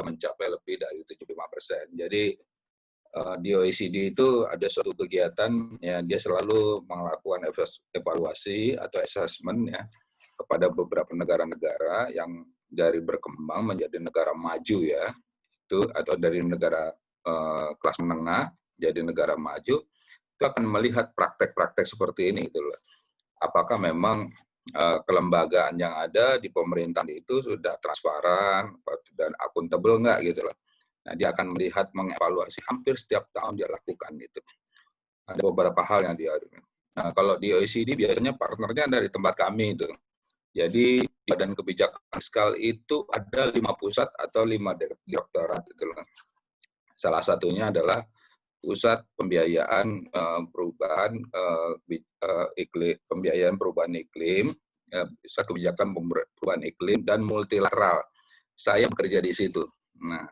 mencapai lebih dari 75%. Jadi di OECD itu ada suatu kegiatan ya, dia selalu melakukan evaluasi atau assessment ya kepada beberapa negara-negara yang dari berkembang menjadi negara maju ya, itu atau dari negara kelas menengah jadi negara maju, itu akan melihat praktek-praktek seperti ini gitu loh. Apakah memang kelembagaan yang ada di pemerintahan itu sudah transparan dan akuntabel enggak gitu loh. Nah, dia akan melihat, mengevaluasi hampir setiap tahun dia lakukan itu. Ada beberapa hal yang dia. Nah, kalau di OECD biasanya partnernya dari tempat kami itu. Jadi Badan Kebijakan Fiskal itu ada 5 pusat atau 5 direktorat itu loh. Salah satunya adalah Pusat Pembiayaan Perubahan Iklim, Pembiayaan Perubahan Iklim, Pusat Kebijakan Perubahan Iklim dan Multilateral. Saya bekerja di situ. Nah,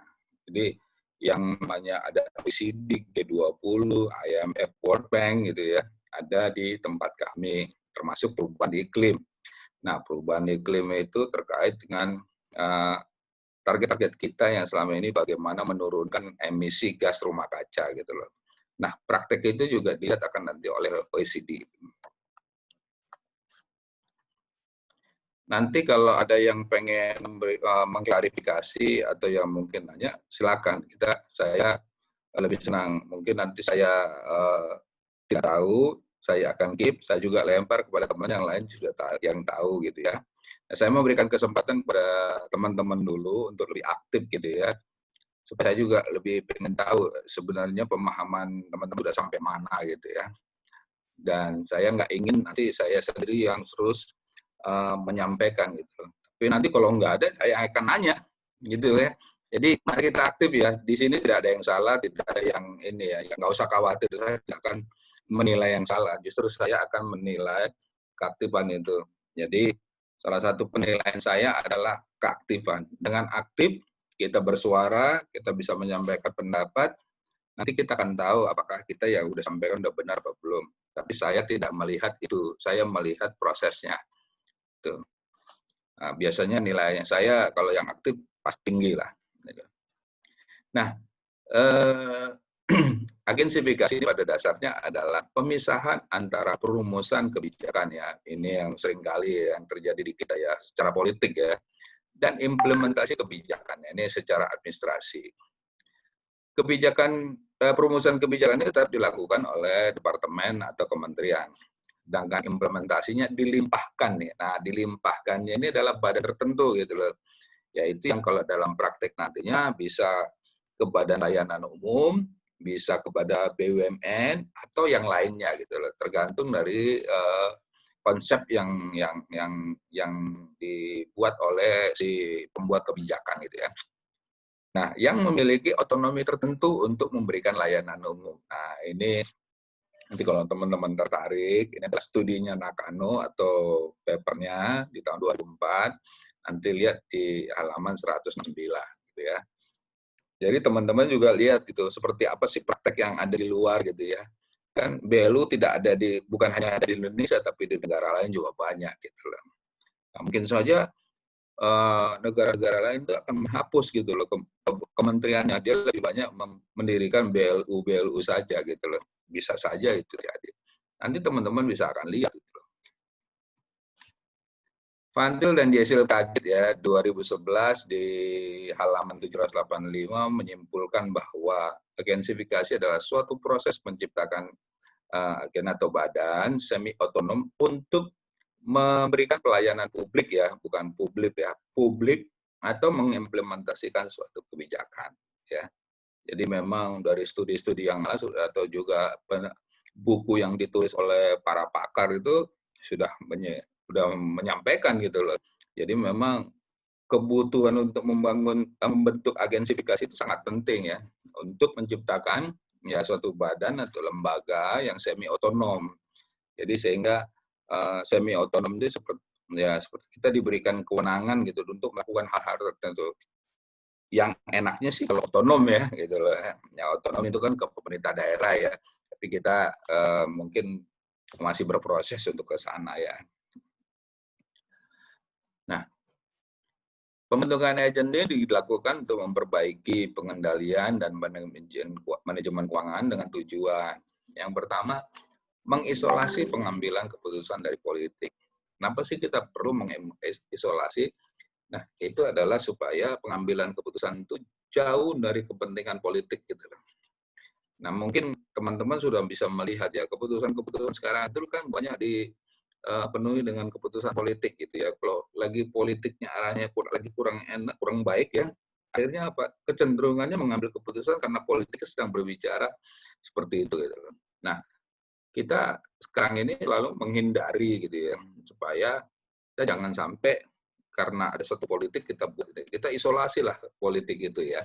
jadi yang namanya ada OECD, G20, IMF, World Bank gitu ya, ada di tempat kami, termasuk perubahan iklim. Nah, perubahan iklim itu terkait dengan target-target kita yang selama ini bagaimana menurunkan emisi gas rumah kaca gitu loh. Nah, praktek itu juga dilihat akan nanti oleh OECD. Nanti kalau ada yang pengen mengklarifikasi atau yang mungkin nanya, silakan. Saya lebih senang. Mungkin nanti saya tidak tahu, saya akan keep, saya juga lempar kepada teman yang lain juga yang tahu gitu ya. Nah, saya memberikan kesempatan kepada teman-teman dulu untuk lebih aktif gitu ya, supaya saya juga lebih pengen tahu sebenarnya pemahaman teman-teman sudah sampai mana gitu ya. Dan saya nggak ingin nanti saya sendiri yang terus menyampaikan gitu. Tapi nanti kalau nggak ada, saya akan nanya gitu ya. Jadi mari kita aktif ya. Di sini tidak ada yang salah, tidak ada yang ini ya. Yang nggak usah khawatir, saya tidak akan menilai yang salah. Justru saya akan menilai keaktifan itu. Jadi salah satu penilaian saya adalah keaktifan. Dengan aktif kita bersuara, kita bisa menyampaikan pendapat. Nanti kita akan tahu apakah kita ya udah sampaikan udah benar apa belum. Tapi saya tidak melihat itu. Saya melihat prosesnya. Tuh. Nah, biasanya nilainya saya kalau yang aktif pasti tinggi lah. Nah, agensifikasi pada dasarnya adalah pemisahan antara perumusan kebijakan ya, ini yang seringkali yang terjadi di kita ya, secara politik ya, dan implementasi kebijakan, ini secara administrasi. Kebijakan perumusan kebijakan ini tetap dilakukan oleh departemen atau kementerian. Sedangkan implementasinya dilimpahkan nih. Nah, dilimpahkannya ini adalah badan tertentu gitu loh. Yaitu yang kalau dalam praktek nantinya bisa ke Badan Layanan Umum, bisa kepada BUMN atau yang lainnya gitu loh. Tergantung dari konsep yang dibuat oleh si pembuat kebijakan gitu ya. Nah, yang memiliki otonomi tertentu untuk memberikan layanan umum. Nah, ini nanti kalau teman-teman tertarik, ini adalah studinya Nakano atau papernya di tahun 2004, nanti lihat di halaman 169 gitu ya. Jadi teman-teman juga lihat gitu, seperti apa sih praktek yang ada di luar gitu ya. Kan BLU tidak ada bukan hanya ada di Indonesia, tapi di negara lain juga banyak gitu loh. Nah, mungkin saja negara-negara lain itu akan menghapus gitu loh kementeriannya, dia lebih banyak mendirikan BLU saja gitu loh, bisa saja itu jadi. Nanti teman-teman bisa akan lihat gitu loh. Fantil dan Diesel Kaget ya 2011 di halaman 785 menyimpulkan bahwa agensifikasi adalah suatu proses menciptakan agen atau badan semi otonom untuk memberikan pelayanan publik ya, bukan publik ya, publik atau mengimplementasikan suatu kebijakan ya. Jadi memang dari studi-studi yang lalu atau juga buku yang ditulis oleh para pakar itu sudah menyampaikan gitu loh. Jadi memang kebutuhan untuk membentuk agensifikasi itu sangat penting ya untuk menciptakan ya suatu badan atau lembaga yang semi otonom. Jadi sehingga semi otonom itu seperti kita diberikan kewenangan gitu untuk melakukan hal-hal tertentu. Yang enaknya sih kalau otonom ya gitu loh. Ya otonom itu kan ke pemerintah daerah ya. Tapi kita mungkin masih berproses untuk ke sana ya. Nah, Pembentukan agen ini dilakukan untuk memperbaiki pengendalian dan manajemen keuangan dengan tujuan. Yang pertama, mengisolasi pengambilan keputusan dari politik. Kenapa sih kita perlu mengisolasi? Nah, itu adalah supaya pengambilan keputusan itu jauh dari kepentingan politik gitu loh. Nah, mungkin teman-teman sudah bisa melihat ya, keputusan-keputusan sekarang itu kan banyak dipenuhi dengan keputusan politik gitu ya. Kalau lagi politiknya arahnya lagi kurang enak, kurang baik ya, akhirnya apa? Kecenderungannya mengambil keputusan karena politik sedang berbicara seperti itu gitu loh. Nah, kita sekarang ini selalu menghindari gitu ya, supaya kita jangan sampai karena ada suatu politik kita isolasi lah politik itu ya.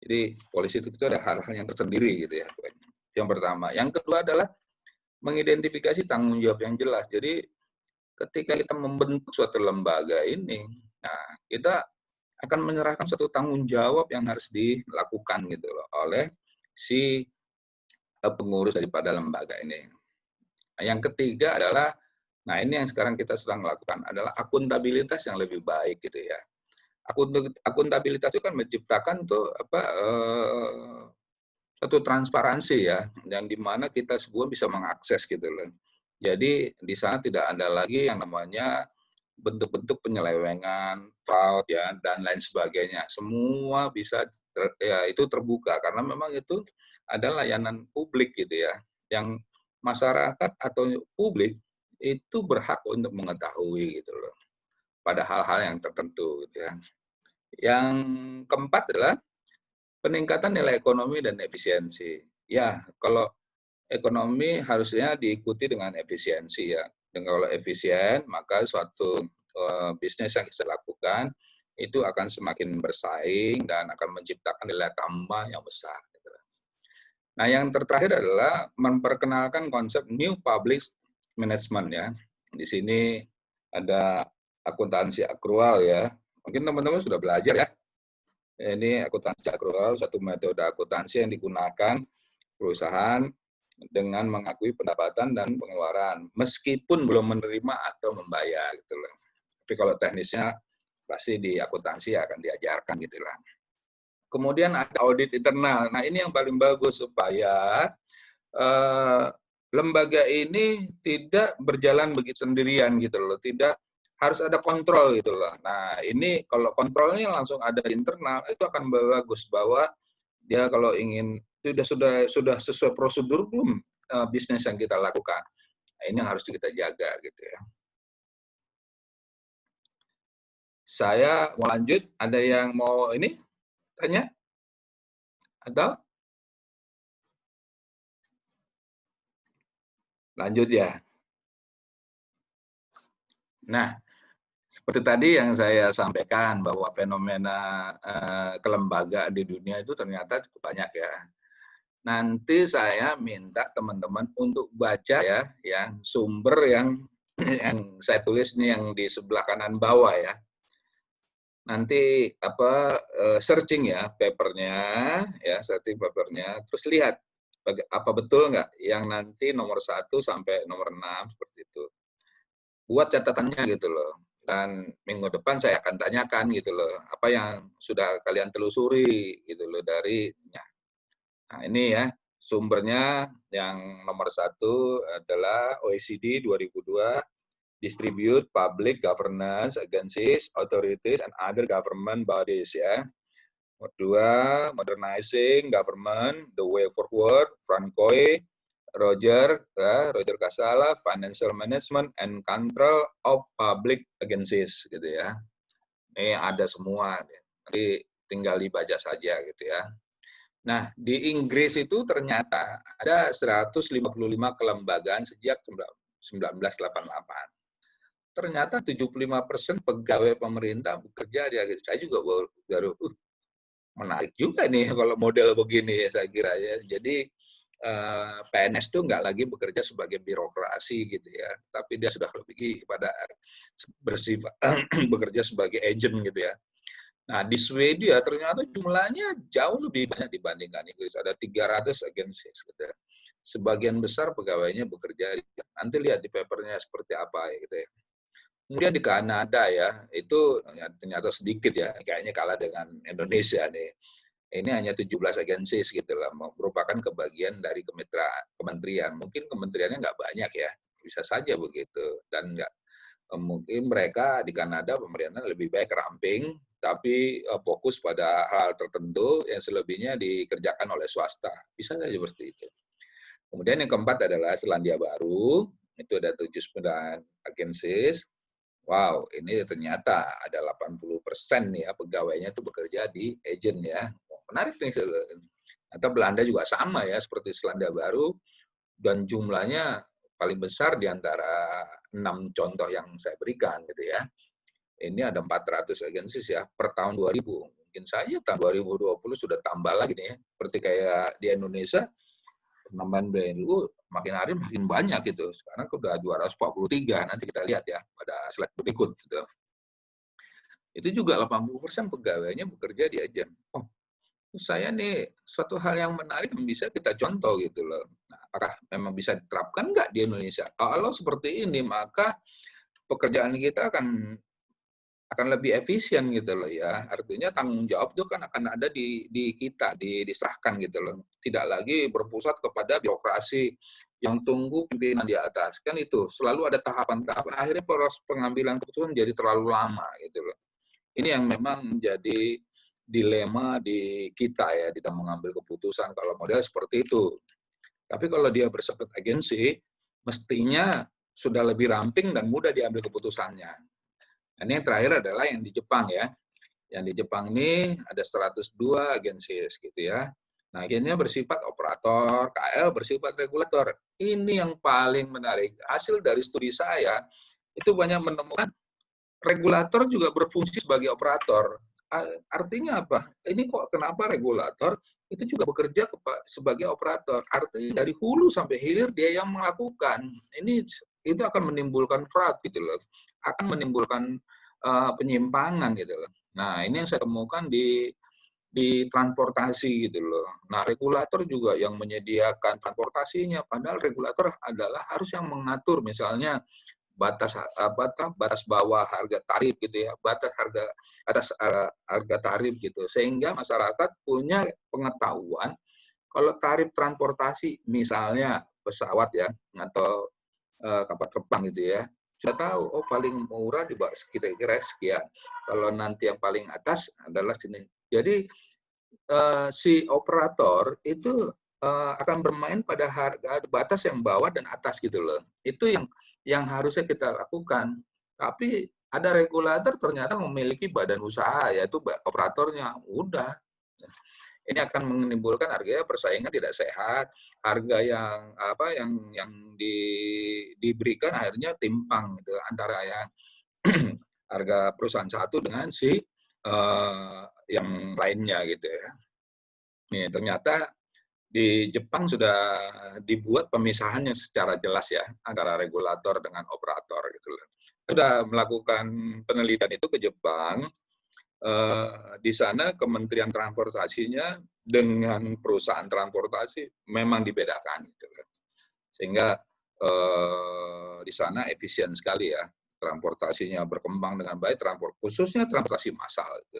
Jadi polisi itu ada hal-hal yang tersendiri gitu ya. Yang pertama. Yang kedua adalah mengidentifikasi tanggung jawab yang jelas. Jadi ketika kita membentuk suatu lembaga ini, nah kita akan menyerahkan suatu tanggung jawab yang harus dilakukan gitu loh oleh si pengurus daripada lembaga ini. Nah, yang ketiga adalah, nah ini yang sekarang kita sedang lakukan adalah akuntabilitas yang lebih baik gitu ya. Akuntabilitas itu kan menciptakan tuh satu transparansi ya, yang dimana kita semua bisa mengakses gitu loh. Jadi di sana tidak ada lagi yang namanya bentuk-bentuk penyelewengan, fraud ya dan lain sebagainya. Semua bisa itu terbuka karena memang itu adalah layanan publik gitu ya, yang masyarakat atau publik itu berhak untuk mengetahui gitu loh pada hal-hal yang tertentu gitu ya. Yang keempat adalah peningkatan nilai ekonomi dan efisiensi. Ya, kalau ekonomi harusnya diikuti dengan efisiensi ya. Dan kalau efisien, maka suatu bisnis yang kita lakukan itu akan semakin bersaing dan akan menciptakan nilai tambah yang besar. Nah, yang terakhir adalah memperkenalkan konsep new public management ya. Di sini ada akuntansi akrual ya. Mungkin teman-teman sudah belajar ya. Ini akuntansi akrual, satu metode akuntansi yang digunakan perusahaan dengan mengakui pendapatan dan pengeluaran, meskipun belum menerima atau membayar gitu loh. Tapi kalau teknisnya pasti di akuntansi akan diajarkan gitu lah. Kemudian ada audit internal. Nah ini yang paling bagus supaya lembaga ini tidak berjalan begitu sendirian gitu loh, tidak harus ada kontrol gitu loh. Nah ini kalau kontrolnya langsung ada di internal itu akan bagus bahwa dia kalau ingin itu sudah sesuai prosedur belum bisnis yang kita lakukan. Nah, ini yang harus kita jaga gitu ya. Saya mau lanjut, ada yang mau ini tanya? Atau lanjut ya? Nah, seperti tadi yang saya sampaikan bahwa fenomena kelembagaan di dunia itu ternyata cukup banyak ya. Nanti saya minta teman-teman untuk baca ya, yang sumber yang yang saya tulis nih yang di sebelah kanan bawah ya. Nanti searching ya papernya, ya searching papernya, terus lihat apa betul nggak yang nanti nomor 1 sampai nomor 6 seperti itu. Buat catatannya gitu loh. Dan minggu depan saya akan tanyakan gitu loh, apa yang sudah kalian telusuri gitu loh dari. Nah ini ya sumbernya yang nomor 1 adalah OECD 2002, distribute public governance agencies, authorities, and other government bodies ya. Nomor 2, modernizing government, the way forward, Francois, Roger Casala, Financial Management and Control of Public Agencies gitu ya. Ini ada semua, nanti tinggal dibaca saja gitu ya. Nah, di Inggris itu ternyata ada 155 kelembagaan sejak 1988. Ternyata 75% pegawai pemerintah bekerja di Inggris. Saya juga baru menarik juga nih kalau model begini ya saya kira ya. Jadi PNS itu nggak lagi bekerja sebagai birokrasi gitu ya, tapi dia sudah lebih pada bersifat bekerja sebagai agent gitu ya. Nah di Swedia ternyata jumlahnya jauh lebih banyak dibandingkan Inggris, ada 300 agensi gitu ya. Sebagian besar pegawainya bekerja, nanti lihat di papernya seperti apa ya gitu ya. Kemudian di Kanada ya, itu ternyata sedikit ya, kayaknya kalah dengan Indonesia nih. Ini hanya 17 agensi gitu lah, merupakan kebagian dari kementerian. Mungkin kementeriannya nggak banyak ya, bisa saja begitu. Dan nggak mungkin mereka di Kanada pemerintah lebih baik ramping, tapi fokus pada hal tertentu yang selebihnya dikerjakan oleh swasta. Bisa saja seperti itu. Kemudian yang keempat adalah Selandia Baru, itu ada 79 agensi. Wow, ini ternyata ada 80% nih ya pegawainya itu bekerja di agent ya. Menarik nih. Atau Belanda juga sama ya, seperti Selandia Baru, dan jumlahnya paling besar di antara 6 contoh yang saya berikan gitu ya. Ini ada 400 agensi ya per tahun 2000. Mungkin saja tahun 2020 sudah tambah lagi nih ya. Seperti kayak di Indonesia, penambahan BNU makin hari makin banyak gitu. Sekarang sudah 243, nanti kita lihat ya pada slide berikut gitu. Itu juga 80% pegawainya bekerja di agen. Oh, saya nih suatu hal yang menarik yang bisa kita contoh gitu loh. Nah, apakah memang bisa diterapkan nggak di Indonesia? Kalau seperti ini, maka pekerjaan kita akan lebih efisien gitu loh ya. Artinya tanggung jawab itu kan akan ada di kita, disahkan gitu loh. Tidak lagi berpusat kepada birokrasi yang tunggu pimpinan di atas. Kan itu selalu ada tahapan-tahapan. Akhirnya proses pengambilan keputusan jadi terlalu lama gitu loh. Ini yang memang menjadi dilema di kita ya, di dalam mengambil keputusan kalau model seperti itu. Tapi kalau dia bersifat agensi, mestinya sudah lebih ramping dan mudah diambil keputusannya. Ini yang terakhir adalah yang di Jepang ya. Yang di Jepang ini ada 102 agensi gitu ya. Nah, agensinya bersifat operator, KL bersifat regulator. Ini yang paling menarik. Hasil dari studi saya itu banyak menemukan regulator juga berfungsi sebagai operator. Artinya apa? Ini kok kenapa regulator itu juga bekerja sebagai operator? Artinya dari hulu sampai hilir dia yang melakukan. Ini itu akan menimbulkan fraud gitu loh. Akan menimbulkan penyimpangan gitu loh. Nah, ini yang saya temukan di transportasi gitu loh. Nah, regulator juga yang menyediakan transportasinya, padahal regulator adalah harus yang mengatur misalnya batas bawah harga tarif gitu ya, batas harga atas harga tarif gitu, sehingga masyarakat punya pengetahuan kalau tarif transportasi misalnya pesawat ya atau kapal terbang gitu ya, sudah tahu oh paling murah di bawah kira-kira sekian, kalau nanti yang paling atas adalah sini. Jadi si operator itu akan bermain pada harga batas yang bawah dan atas gitu loh. Itu yang harusnya kita lakukan. Tapi ada regulator ternyata memiliki badan usaha yaitu operatornya. Udah. Ini akan menimbulkan harga persaingan tidak sehat, harga yang diberikan akhirnya timpang gitu antara yang harga perusahaan satu dengan si yang lainnya gitu ya. Nih, ternyata di Jepang sudah dibuat pemisahannya secara jelas ya antara regulator dengan operator gitu loh. Sudah melakukan penelitian itu ke Jepang. Di sana Kementerian Transportasinya dengan perusahaan transportasi memang dibedakan gitu loh. Sehingga di sana efisien sekali ya transportasinya berkembang dengan baik, khususnya transportasi massal gitu.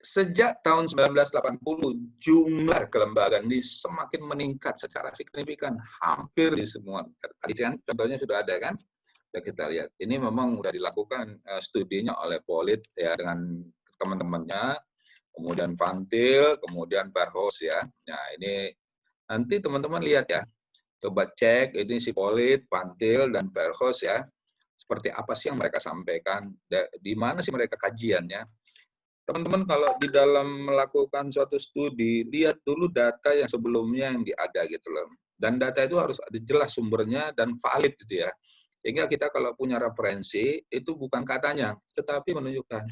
Sejak tahun 1980, jumlah kelembagaan ini semakin meningkat secara signifikan, hampir di semua. Tadi kan contohnya sudah ada kan, ya kita lihat. Ini memang sudah dilakukan studinya oleh Polit ya dengan teman-temannya, kemudian Fantil, kemudian Verhoes ya. Nah ini nanti teman-teman lihat ya, coba cek ini si Polit, Fantil, dan Verhoes ya. Seperti apa sih yang mereka sampaikan, di mana sih mereka kajiannya. Teman-teman kalau di dalam melakukan suatu studi, lihat dulu data yang sebelumnya yang ada gitu loh. Dan data itu harus ada jelas sumbernya dan valid gitu ya. Sehingga kita kalau punya referensi, itu bukan katanya, tetapi menunjukkan.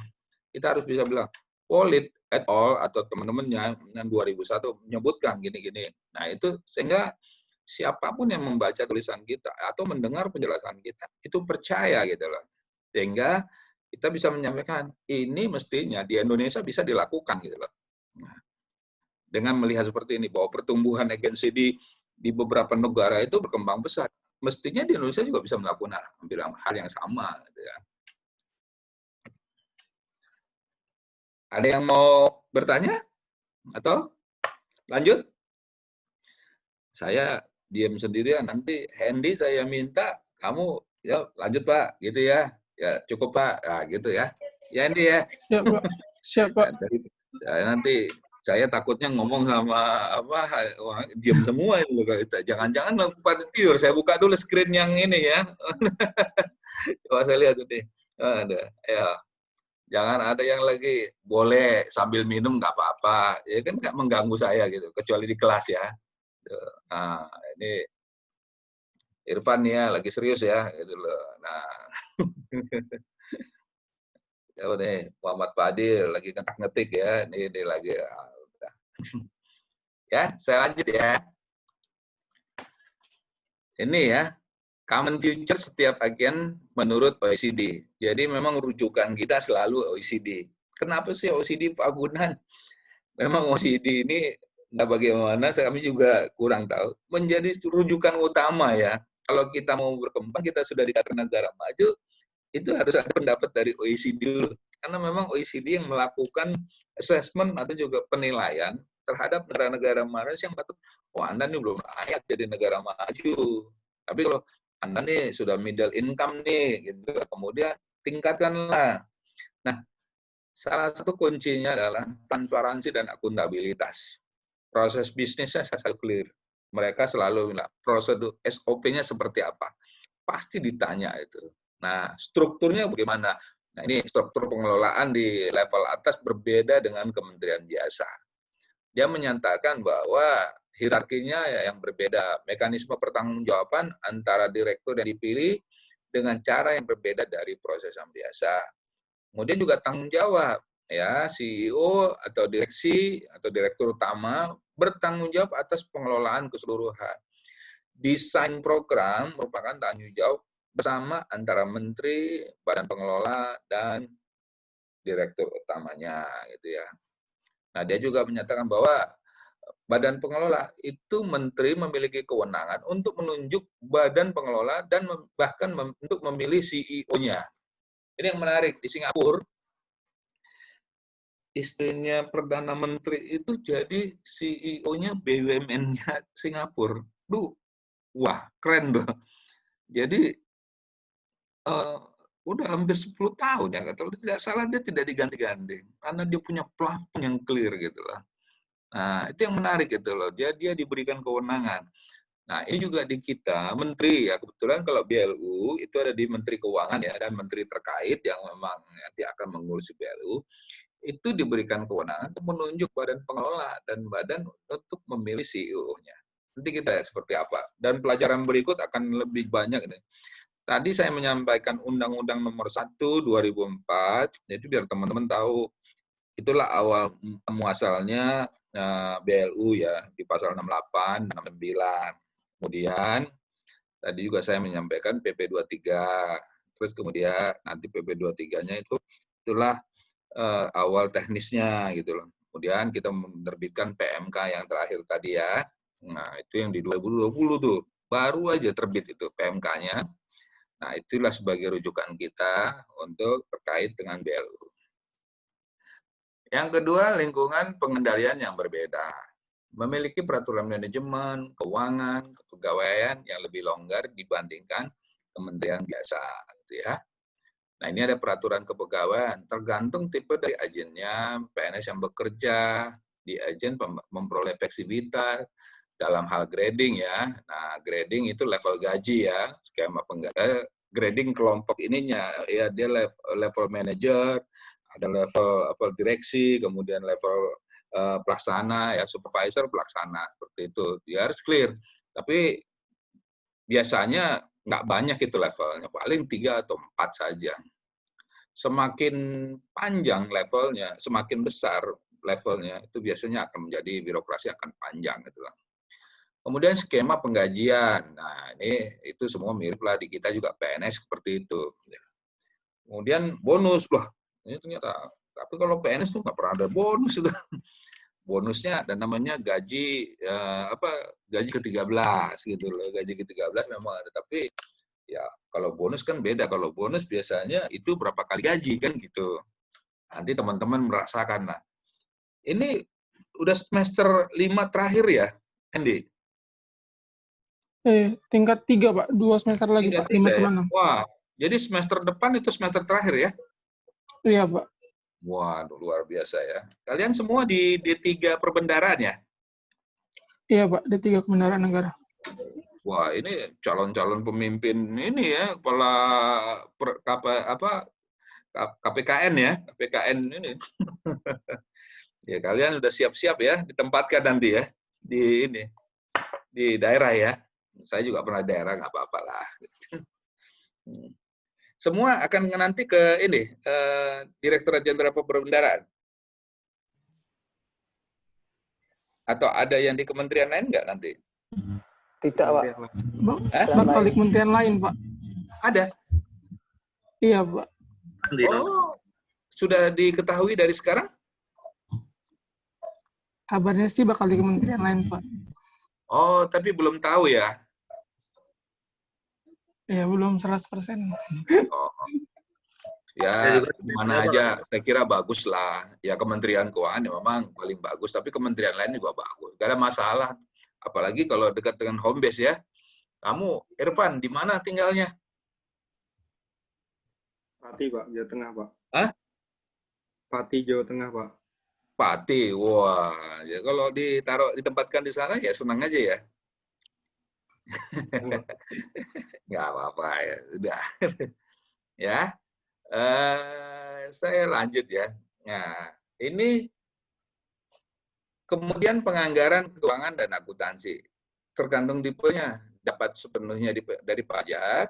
Kita harus bisa bilang, Polit et al. Atau teman-temannya yang 2001 menyebutkan gini-gini. Nah itu sehingga siapapun yang membaca tulisan kita atau mendengar penjelasan kita, itu percaya gitu loh. Sehingga kita bisa menyampaikan ini mestinya di Indonesia bisa dilakukan gitu loh. Nah, dengan melihat seperti ini bahwa pertumbuhan agensi di beberapa negara itu berkembang pesat. mestinya di Indonesia juga bisa melakukan hampir hal yang sama. Gitu ya. Ada yang mau bertanya? Atau lanjut? Saya diam sendirian, nanti Hendy saya minta, kamu ya lanjut Pak, gitu ya. Ya cukup Pak, nah, gitu ya. Ya Hendy ya. Siap, Pak. Siap, Pak. Nanti saya takutnya ngomong sama diam semua itu. Jangan-jangan pada tidur. Saya buka dulu screen yang ini ya. Coba saya lihat tuh. Ada. Ya. Jangan ada yang lagi boleh sambil minum nggak apa-apa. Ya kan nggak mengganggu saya gitu. Kecuali di kelas ya. Nah, ini Irfan ya lagi serius ya gitu loh. Nah, ya udah Muhammad Fadil lagi ngetik ya. Ini lagi udah. Ya, saya lanjut ya. Ini ya, common future setiap agen menurut OECD. Jadi memang rujukan kita selalu OECD. Kenapa sih OECD Pak Gunan? Memang OECD ini nah bagaimana kami juga kurang tahu menjadi rujukan utama ya. Kalau kita mau berkembang, kita sudah dikatakan negara maju, itu harus ada pendapat dari OECD dulu. Karena memang OECD yang melakukan assessment atau juga penilaian terhadap negara-negara mana yang patut, oh Anda ini belum layak jadi negara maju. Tapi kalau Anda nih sudah middle income nih, gitu, kemudian tingkatkanlah. Nah, salah satu kuncinya adalah transparansi dan akuntabilitas. Proses bisnisnya selalu clear. Mereka selalu bilang, prosedur SOP-nya seperti apa. Pasti ditanya itu. Nah, strukturnya bagaimana? Nah, ini struktur pengelolaan di level atas berbeda dengan kementerian biasa. Dia menyatakan bahwa hierarkinya yang berbeda. Mekanisme pertanggungjawaban antara direktur yang dipilih dengan cara yang berbeda dari proses yang biasa. Kemudian juga tanggung jawab, ya CEO atau direksi atau direktur utama bertanggung jawab atas pengelolaan keseluruhan. Desain program merupakan tanggung jawab bersama antara menteri, badan pengelola, dan direktur utamanya, gitu ya. Nah, dia juga menyatakan bahwa badan pengelola itu menteri memiliki kewenangan untuk menunjuk badan pengelola dan bahkan untuk memilih CEO-nya. Ini yang menarik di Singapura. Istrinya Perdana Menteri itu jadi CEO-nya BUMN-nya Singapura. Wah, keren tuh. Jadi, udah hampir 10 tahun ya, kalau tidak salah dia tidak diganti-ganti. Karena dia punya plafon yang clear gitu loh. Nah, itu yang menarik gitu loh. Dia diberikan kewenangan. Nah, ini juga di kita, menteri ya, kebetulan kalau BLU itu ada di Menteri Keuangan ya, dan menteri terkait yang memang nanti akan mengurus BLU, itu diberikan kewenangan untuk menunjuk badan pengelola dan badan untuk memilih CEO-nya. Nanti kita lihat seperti apa. Dan pelajaran berikut akan lebih banyak. Tadi saya menyampaikan Undang-Undang Nomor 1 2004, itu biar teman-teman tahu. Itulah awal muasalnya BLU ya, di pasal 68, 69. Kemudian, tadi juga saya menyampaikan PP 23. Terus kemudian nanti PP 23-nya itulah awal teknisnya gitu loh. Kemudian kita menerbitkan PMK yang terakhir tadi ya. Nah, itu yang di 2020 tuh. Baru aja terbit itu PMK-nya. Nah, itulah sebagai rujukan kita untuk terkait dengan BLU. Yang kedua, lingkungan pengendalian yang berbeda. Memiliki peraturan manajemen, keuangan, kepegawaian yang lebih longgar dibandingkan kementerian biasa. Gitu ya. Nah, ini ada peraturan kepegawaian, tergantung tipe dari agennya, PNS yang bekerja, di agen memperoleh fleksibilitas dalam hal grading ya. Nah, grading itu level gaji ya, skema grading kelompok ininya, ya dia level manager, ada level direksi, kemudian level pelaksana, ya supervisor pelaksana, seperti itu. Dia harus clear. Tapi biasanya nggak banyak itu levelnya, paling 3 atau 4 saja. Semakin panjang levelnya, semakin besar levelnya, itu biasanya akan menjadi birokrasi akan panjang gitu lah. Kemudian skema penggajian, nah ini itu semua mirip lah di kita juga PNS seperti itu. Kemudian bonus, loh ini ternyata, tapi kalau PNS tuh nggak pernah ada bonus itu. bonusnya ada namanya gaji gaji ke-13 gitu loh. Gaji ke-13 memang ada, tapi ya kalau bonus kan beda. Kalau bonus biasanya itu berapa kali gaji kan gitu. Nanti teman-teman merasakan. Nah, ini udah semester 5 terakhir ya, Andy? Tingkat 3, Pak. 2 semester lagi, Tingkat Pak. 5 3 ya? sama 6. Wah, jadi semester depan itu semester terakhir ya? Iya, Pak. Wah, luar biasa ya. Kalian semua di D3 perbendaraan ya? Iya, Pak. D3 Kebendaraan Negara. Wah, ini calon-calon pemimpin ini ya, kepala KPKN ya, KPKN ini. Ya, kalian udah siap-siap ya, ditempatkan nanti ya, di daerah ya. Saya juga pernah daerah, nggak apa-apa lah. Semua akan nanti ke ini, Direktorat Jenderal Perbendaraan. Atau ada yang di kementerian lain nggak nanti? Tidak, Pak. Bakal di kementerian lain, Pak. Ada? Iya, Pak. Oh, sudah diketahui dari sekarang? Kabarnya sih bakal di kementerian lain, Pak. Oh, tapi belum tahu ya? Ya, belum 100%. Oh. Ya, mana aja saya kira bagus lah. Ya, Kementerian Keuangan ya memang paling bagus, tapi kementerian lain juga bagus. Gak ada masalah. Apalagi kalau dekat dengan home base ya. Kamu, Irfan, di mana tinggalnya? Pati, Pak. Jawa Tengah, Pak. Hah? Pati, Jawa Tengah, Pak. Pati, wah. Ya, kalau ditempatkan di sana ya senang aja ya. Nggak apa-apa ya. Udah. Ya. Saya lanjut ya. Nah, ini kemudian penganggaran keuangan dan akuntansi. Tergantung tipenya, dapat sepenuhnya dari pajak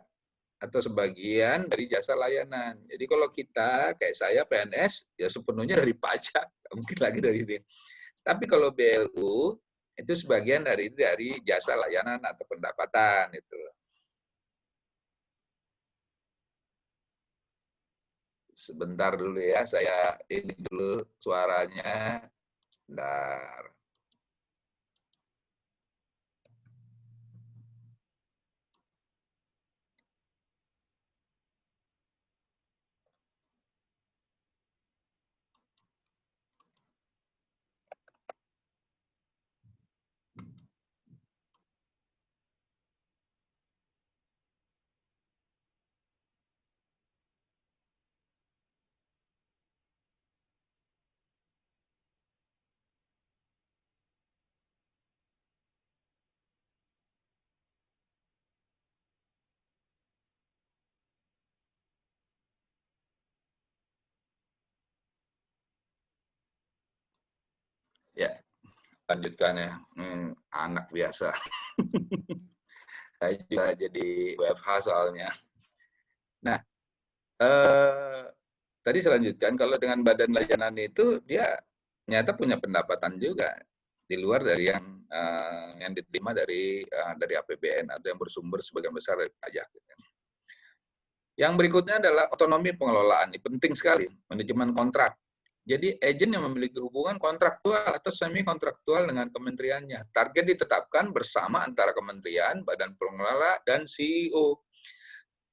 atau sebagian dari jasa layanan. Jadi kalau kita, kayak saya PNS, ya sepenuhnya dari pajak, mungkin lagi dari ini. Tapi kalau BLU, itu sebagian dari jasa layanan atau pendapatan. Itu. Sebentar dulu ya, saya ini dulu suaranya. Bentar. Ya, lanjutkan ya. Anak biasa. Saya juga jadi WFH soalnya. Nah, tadi saya lanjutkan, kalau dengan badan layanan itu, dia ternyata punya pendapatan juga di luar dari yang diterima dari APBN atau yang bersumber sebagian besar dari pajak. Yang berikutnya adalah otonomi pengelolaan. Ini penting sekali, manajemen kontrak. Jadi agen yang memiliki hubungan kontraktual atau semi kontraktual dengan kementeriannya. Target ditetapkan bersama antara kementerian, badan pengelola, dan CEO.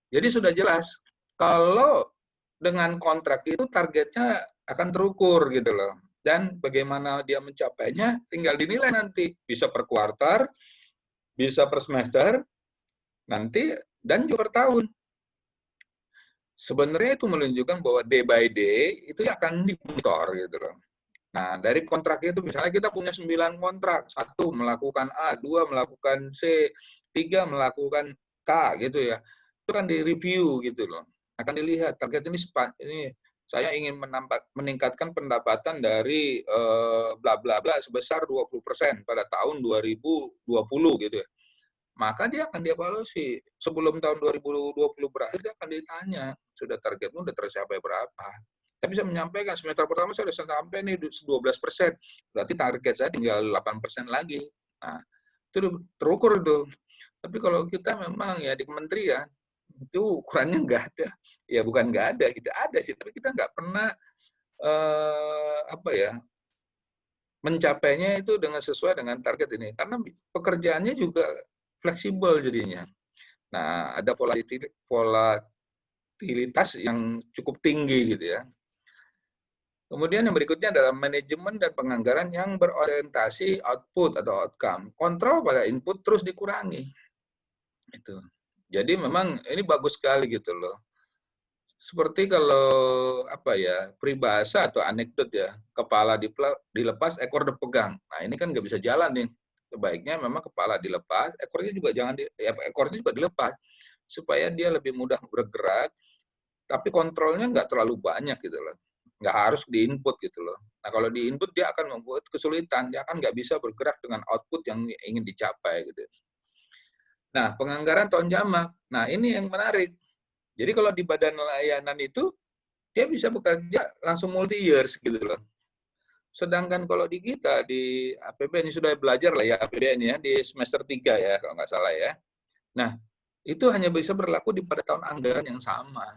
Jadi sudah jelas, kalau dengan kontrak itu targetnya akan terukur gitu loh. Dan bagaimana dia mencapainya tinggal dinilai nanti. Bisa per kuartal, bisa per semester, nanti, dan juga per tahun. Sebenarnya itu menunjukkan bahwa day by day itu akan dimonitor gitu loh. Nah, dari kontrak itu misalnya kita punya 9 kontrak, 1 melakukan A, 2 melakukan C, 3 melakukan K gitu ya. Itu kan di-review gitu loh. Akan dilihat target ini saya ingin meningkatkan pendapatan dari bla bla bla sebesar 20% pada tahun 2020 gitu ya. Maka dia akan dievaluasi. Sebelum tahun 2020 berakhir, dia akan ditanya, sudah targetmu sudah tercapai berapa? Saya bisa menyampaikan, semester pertama saya sudah sampai nih 12%. Berarti target saya tinggal 8% lagi. Nah, itu terukur itu. Tapi kalau kita memang ya di kementerian, itu ukurannya nggak ada. Ya bukan nggak ada, kita ada sih. Tapi kita nggak pernah, mencapainya itu dengan sesuai dengan target ini. Karena pekerjaannya juga fleksibel jadinya. Nah, ada volatilitas yang cukup tinggi gitu ya. Kemudian yang berikutnya adalah manajemen dan penganggaran yang berorientasi output atau outcome. Kontrol pada input terus dikurangi. Itu. Jadi memang ini bagus sekali gitu loh. Seperti kalau apa ya, peribahasa atau anekdot ya, kepala dilepas, ekor dipegang. Nah, ini kan nggak bisa jalan nih. Sebaiknya memang kepala dilepas, ekornya juga ekornya juga dilepas supaya dia lebih mudah bergerak, tapi kontrolnya nggak terlalu banyak gitu loh. Nggak harus di-input gitu loh. Nah, kalau di-input dia akan membuat kesulitan, dia akan nggak bisa bergerak dengan output yang ingin dicapai gitu. Nah, penganggaran tahun jamak. Nah, ini yang menarik. Jadi kalau di badan layanan itu, dia bisa bekerja langsung multi-years gitu loh. Sedangkan kalau di kita, di APBN, ini sudah belajar lah ya APBN ya, di semester 3 ya, kalau nggak salah ya. Nah, itu hanya bisa berlaku di pada tahun anggaran yang sama.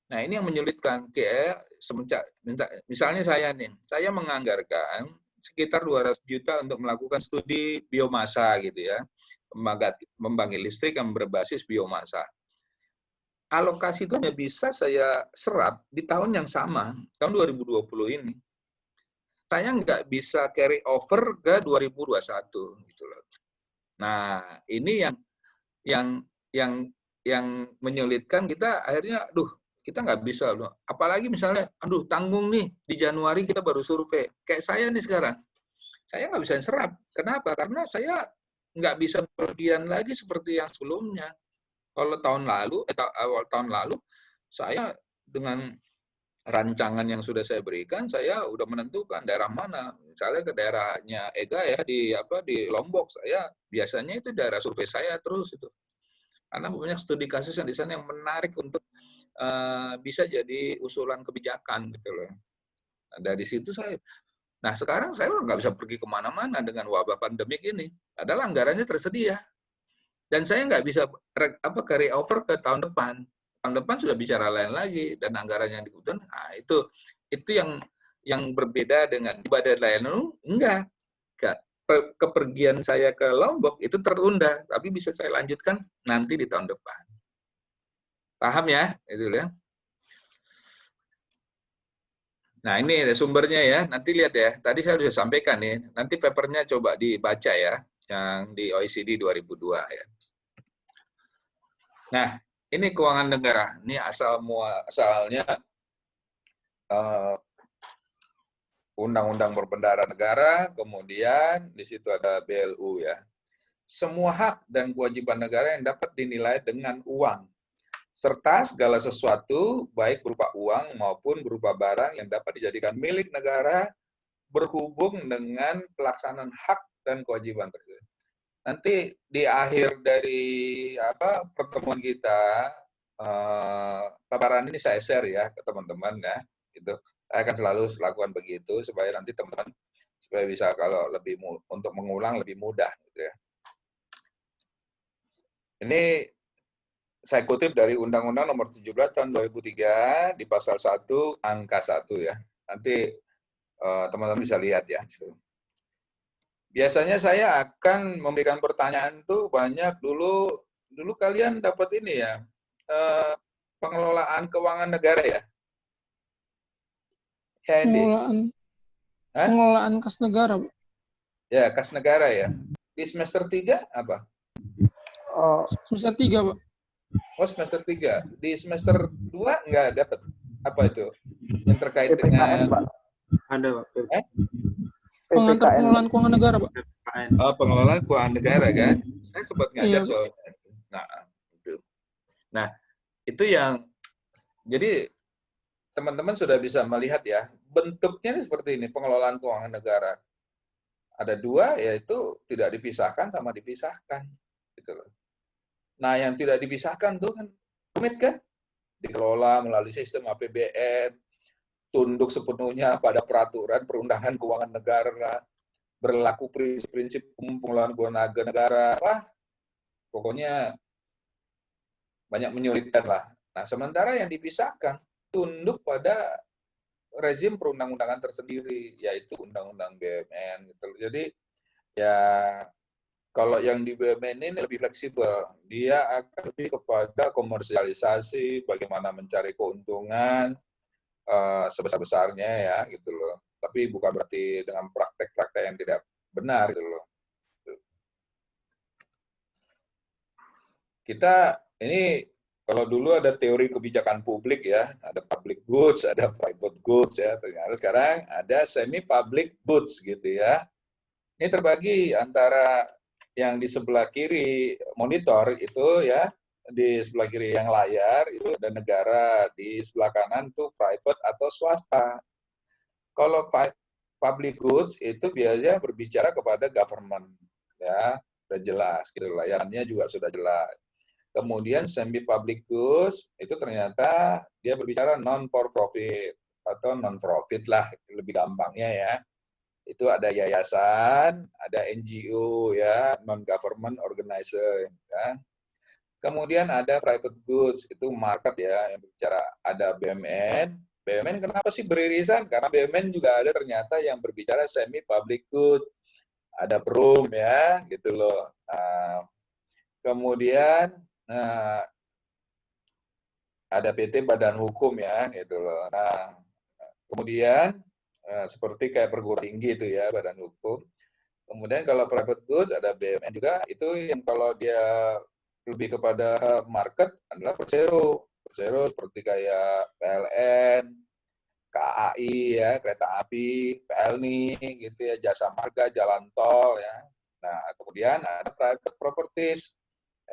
Nah, ini yang menyulitkan. Kayak misalnya saya nih, saya menganggarkan sekitar 200 juta untuk melakukan studi biomasa gitu ya, pembangkit listrik yang berbasis biomasa. Alokasi itu hanya bisa saya serap di tahun yang sama, tahun 2020 ini. Saya nggak bisa carry over ke 2021 gitu loh. Nah, ini yang yang yang menyulitkan kita akhirnya, kita nggak bisa loh. Apalagi misalnya, tanggung nih di Januari kita baru survei. Kayak saya nih sekarang, saya nggak bisa serap. Kenapa? Karena saya nggak bisa pergian lagi seperti yang sebelumnya. Kalau awal tahun lalu, saya dengan rancangan yang sudah saya berikan, saya udah menentukan daerah mana. Misalnya ke daerahnya Ega ya di Lombok, saya biasanya itu daerah survei saya terus itu. Karena banyak studi kasus yang di sana yang menarik untuk bisa jadi usulan kebijakan gitu loh. Nah, dari situ nah sekarang saya udah nggak bisa pergi kemana-mana dengan wabah pandemik ini. Padahal anggarannya tersedia. Dan saya nggak bisa carry over ke tahun depan. Tahun depan sudah bicara lain lagi dan anggaran yang dibutuhkan. Nah, itu yang berbeda dengan ibadah layanan enggak. Kepergian saya ke Lombok itu tertunda, tapi bisa saya lanjutkan nanti di tahun depan. Paham ya? Itu ya. Nah, ini ada sumbernya ya. Nanti lihat ya. Tadi saya sudah sampaikan nih. Nanti papernya coba dibaca ya, yang di OECD 2002 ya. Nah, ini keuangan negara. Ini asalnya Undang-Undang Berbendara Negara, kemudian di situ ada BLU ya. Semua hak dan kewajiban negara yang dapat dinilai dengan uang, serta segala sesuatu, baik berupa uang maupun berupa barang yang dapat dijadikan milik negara berhubung dengan pelaksanaan hak dan kewajiban tersebut. Nanti di akhir dari pertemuan kita, paparan ini saya share ya ke teman-teman ya, gitu. Saya akan selalu lakukan begitu supaya nanti teman-teman supaya bisa kalau untuk mengulang lebih mudah, gitu ya. Ini saya kutip dari Undang-Undang Nomor 17 Tahun 2003 di Pasal 1 Angka 1 ya. Nanti teman-teman bisa lihat ya. Biasanya saya akan memberikan pertanyaan tuh banyak dulu kalian dapat ini ya, pengelolaan keuangan negara ya. Pengelolaan kas negara, Pak. Ya, kas negara ya. Di semester 3 apa? Semester 3, Pak. Oh, semester 3. Di semester 2 nggak dapat. Apa itu? Yang terkait PPKN, dengan Pak. Ada, Pak. Pengantar pengelolaan keuangan negara, Pak. Oh, pengelolaan keuangan negara kan? Saya sempat ngajar soal itu. Nah, itu yang jadi teman-teman sudah bisa melihat ya, bentuknya ini seperti ini, pengelolaan keuangan negara. Ada dua, yaitu tidak dipisahkan sama dipisahkan. Gitu loh. Nah, yang tidak dipisahkan tuh kan rumit kan? Dikelola melalui sistem APBN, tunduk sepenuhnya pada peraturan perundangan keuangan negara, berlaku prinsip-prinsip pengelolaan keuangan negara. Wah, pokoknya banyak menyulitkan lah. Nah, sementara yang dipisahkan tunduk pada rezim perundang-undangan tersendiri, yaitu Undang-Undang BUMN gitu. Jadi ya kalau yang di BUMN ini lebih fleksibel, dia akan lebih kepada komersialisasi, bagaimana mencari keuntungan sebesar-besarnya ya gitu loh. Tapi bukan berarti dengan praktek-praktek yang tidak benar gitu loh. Kita ini kalau dulu ada teori kebijakan publik ya, ada public goods, ada private goods ya. Ternyata sekarang ada semi public goods gitu ya. Ini terbagi antara yang di sebelah kiri monitor itu ya, di sebelah kiri yang layar itu ada negara, di sebelah kanan tuh private atau swasta. Kalau public goods itu biasanya berbicara kepada government ya, sudah jelas gitu, layanannya juga sudah jelas. Kemudian semi public goods itu ternyata dia berbicara non for profit atau non profit lah lebih gampangnya ya. Itu ada yayasan, ada NGO ya, non government organizer ya. Kemudian ada private goods, itu market ya yang berbicara, ada BUMN. BUMN kenapa sih beririsan? Karena BUMN juga ada ternyata yang berbicara semi public goods. Ada Perum ya, gitu loh. Kemudian ada PT Badan Hukum ya, gitu loh. Nah, kemudian seperti kayak perguruan tinggi itu ya, Badan Hukum. Kemudian kalau private goods ada BUMN juga, itu yang kalau dia lebih kepada market adalah Persero. Persero seperti kayak PLN, KAI ya, kereta api, PLNI gitu ya, Jasa Marga, jalan tol ya. Nah, kemudian ada private properties,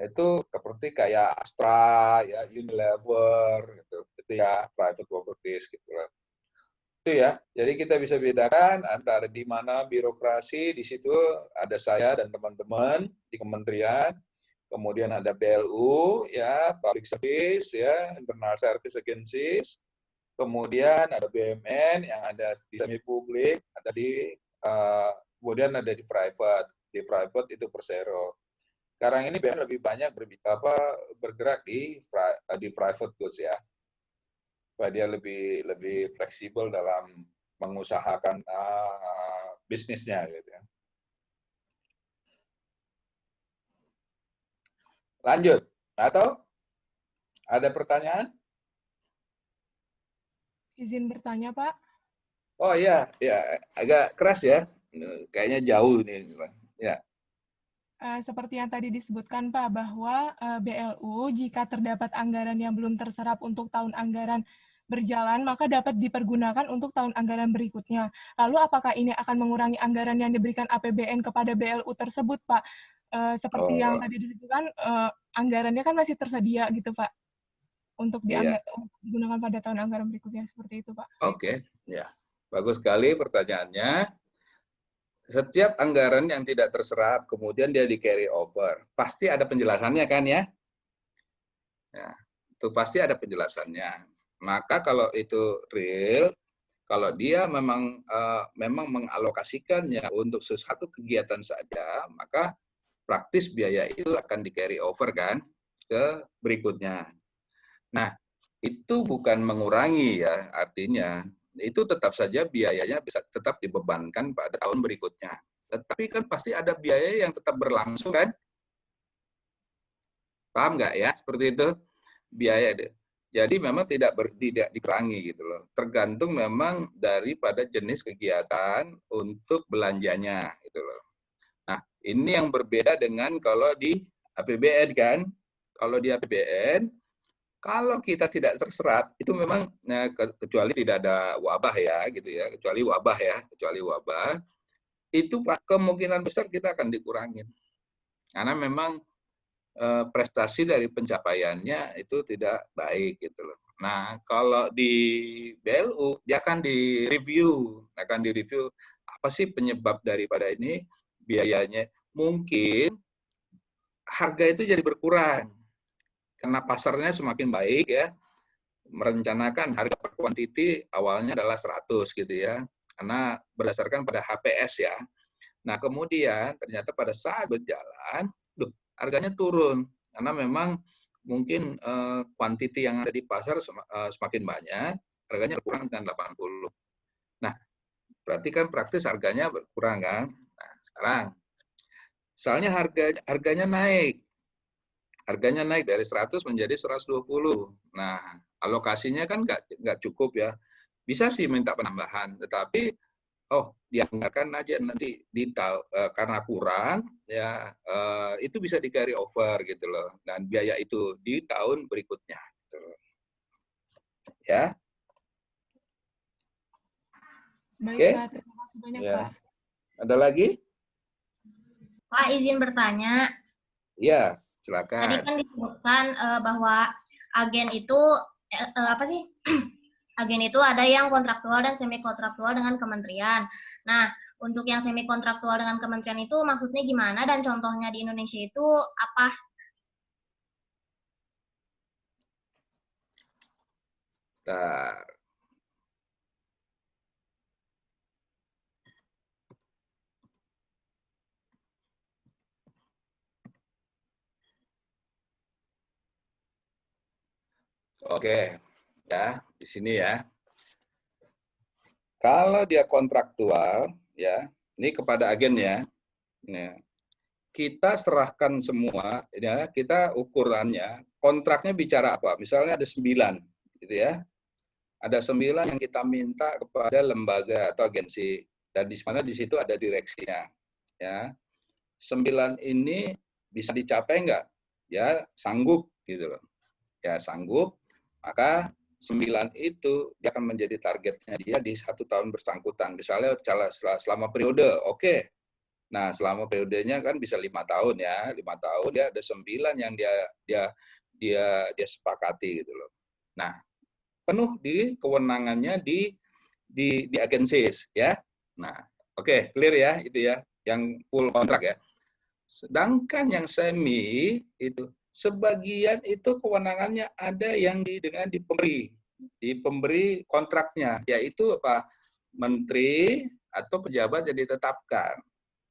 itu seperti kayak Astra ya, Unilever gitu. Itu ya private properties gitu lah. Itu ya. Jadi kita bisa bedakan antara di mana birokrasi, di situ ada saya dan teman-teman di kementerian, kemudian ada BLU ya, public service ya, internal service agencies, kemudian ada BUMN yang ada di semi publik, ada di kemudian ada di private. Di private itu Persero. Sekarang ini BUMN lebih banyak bergerak di private goods ya. Supaya dia lebih fleksibel dalam mengusahakan bisnisnya gitu ya. Lanjut, atau ada pertanyaan? Izin bertanya, Pak. Oh iya, ya agak keras ya, kayaknya jauh nih. Ya. Seperti yang tadi disebutkan, Pak, bahwa BLU jika terdapat anggaran yang belum terserap untuk tahun anggaran berjalan, maka dapat dipergunakan untuk tahun anggaran berikutnya. Lalu apakah ini akan mengurangi anggaran yang diberikan APBN kepada BLU tersebut, Pak? Seperti yang tadi disebutkan, anggarannya kan masih tersedia gitu, Pak, untuk digunakan pada tahun anggaran berikutnya, seperti itu, Pak. Oke, ya. Bagus sekali pertanyaannya. Setiap anggaran yang tidak terserap, kemudian dia di carry over, pasti ada penjelasannya kan ya? Ya, itu pasti ada penjelasannya. Maka kalau itu real, kalau dia memang mengalokasikannya untuk sesuatu kegiatan saja, maka praktis biaya itu akan di carry over kan ke berikutnya. Nah, itu bukan mengurangi ya, artinya itu tetap saja biayanya bisa tetap dibebankan pada tahun berikutnya. Tetapi kan pasti ada biaya yang tetap berlangsung kan? Paham nggak ya? Seperti itu biaya. Jadi memang tidak dikurangi gitu loh. Tergantung memang daripada jenis kegiatan untuk belanjanya gitu loh. Nah, ini yang berbeda dengan kalau di APBN kan. Kalau di APBN, kalau kita tidak terserap, itu memang kecuali tidak ada wabah ya, gitu ya, kecuali wabah, itu kemungkinan besar kita akan dikurangin. Karena memang prestasi dari pencapaiannya itu tidak baik gitu loh. Nah, kalau di BLU dia akan direview apa sih penyebab daripada ini biayanya. Mungkin harga itu jadi berkurang karena pasarnya semakin baik ya, merencanakan harga per kuantiti awalnya adalah 100 gitu ya, karena berdasarkan pada HPS ya. Nah kemudian ternyata pada saat berjalan, harganya turun, karena memang mungkin kuantiti yang ada di pasar semakin banyak, harganya berkurang dengan 80. Nah, berarti kan praktis harganya berkurang kan? Nah, sekarang soalnya harganya naik. Harganya naik dari 100 menjadi 120. Nah, alokasinya kan nggak cukup ya. Bisa sih minta penambahan, tetapi dianggarkan aja nanti karena kurang ya itu bisa di carry over gitu loh, dan biaya itu di tahun berikutnya gitu loh. Ya. Baik, Oke. Pak. Terima kasih banyak, Ya. Pak. Ada lagi? Pak, izin bertanya. Ya, Tadi silakan. kan disebutkan bahwa agen itu apa sih? Agen itu ada yang kontraktual dan semi kontraktual dengan kementerian. Nah, untuk yang semi kontraktual dengan kementerian itu maksudnya gimana dan contohnya di Indonesia itu apa? Bentar. Oke, ya di sini ya. Kalau dia kontraktual, ya, ini kepada agen ya. Nah, kita serahkan semua, ya, kita ukurannya, kontraknya bicara apa? Misalnya ada 9, gitu ya. Ada 9 yang kita minta kepada lembaga atau agensi, dan di mana di situ ada direksinya, ya. 9 ini bisa dicapai nggak? Ya sanggup, gitu loh. Ya sanggup, maka 9 itu dia akan menjadi targetnya dia di 1 tahun bersangkutan. Misalnya selama periode, oke. Nah, selama periodenya kan bisa 5 tahun ya, 5 tahun dia ada 9 yang dia sepakati gitu loh. Nah, penuh di kewenangannya di agensis ya. Nah, oke, clear ya itu ya, yang full kontrak ya. Sedangkan yang semi itu sebagian itu kewenangannya ada yang dengan di pemberi kontraknya, yaitu apa? Menteri atau pejabat yang ditetapkan.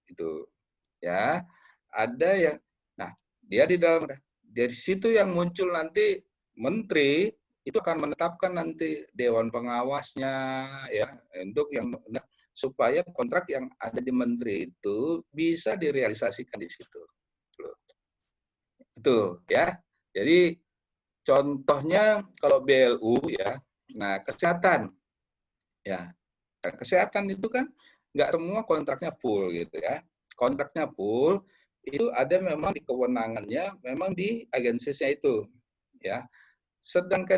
Itu ya. Ada yang nah, dia di dalam dari situ yang muncul nanti menteri itu akan menetapkan nanti dewan pengawasnya ya untuk yang supaya kontrak yang ada di menteri itu bisa direalisasikan di situ. Itu ya. Jadi contohnya kalau BLU ya, nah kesehatan ya, kesehatan itu kan nggak semua kontraknya full gitu ya. Kontraknya full itu ada memang di kewenangannya, memang di agensinya itu ya. Sedangkan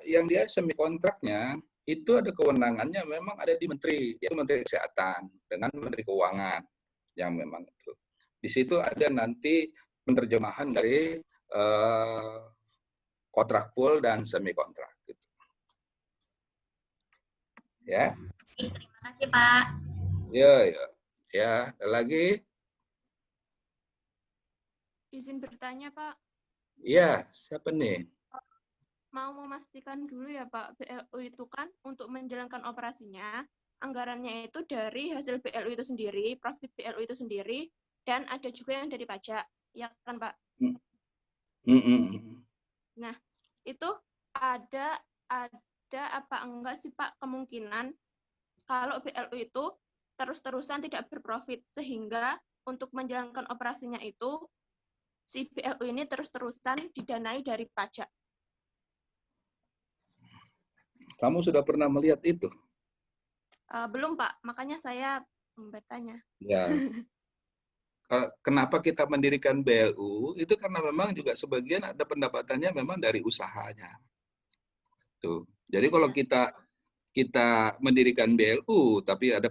yang dia semi kontraknya itu ada kewenangannya memang ada di menteri, yaitu Menteri Kesehatan dengan Menteri Keuangan yang memang itu. Di situ ada nanti penerjemahan dari kontrak full dan semi kontrak. Gitu. Ya. Terima kasih, Pak. Ya. Ada lagi? Izin bertanya, Pak. Iya, siapa nih? Mau memastikan dulu ya, Pak, BLU itu kan untuk menjalankan operasinya, anggarannya itu dari hasil BLU itu sendiri, profit BLU itu sendiri, dan ada juga yang dari pajak, ya kan, Pak? Nah, itu ada apa enggak sih, Pak, kemungkinan kalau BLU itu terus-terusan tidak berprofit, sehingga untuk menjalankan operasinya itu, si BLU ini terus-terusan didanai dari pajak. Kamu sudah pernah melihat itu? Belum, Pak. Makanya saya bertanya. Ya. Kenapa kita mendirikan BLU? Itu karena memang juga sebagian ada pendapatannya memang dari usahanya. Tuh. Jadi kalau kita mendirikan BLU, tapi ada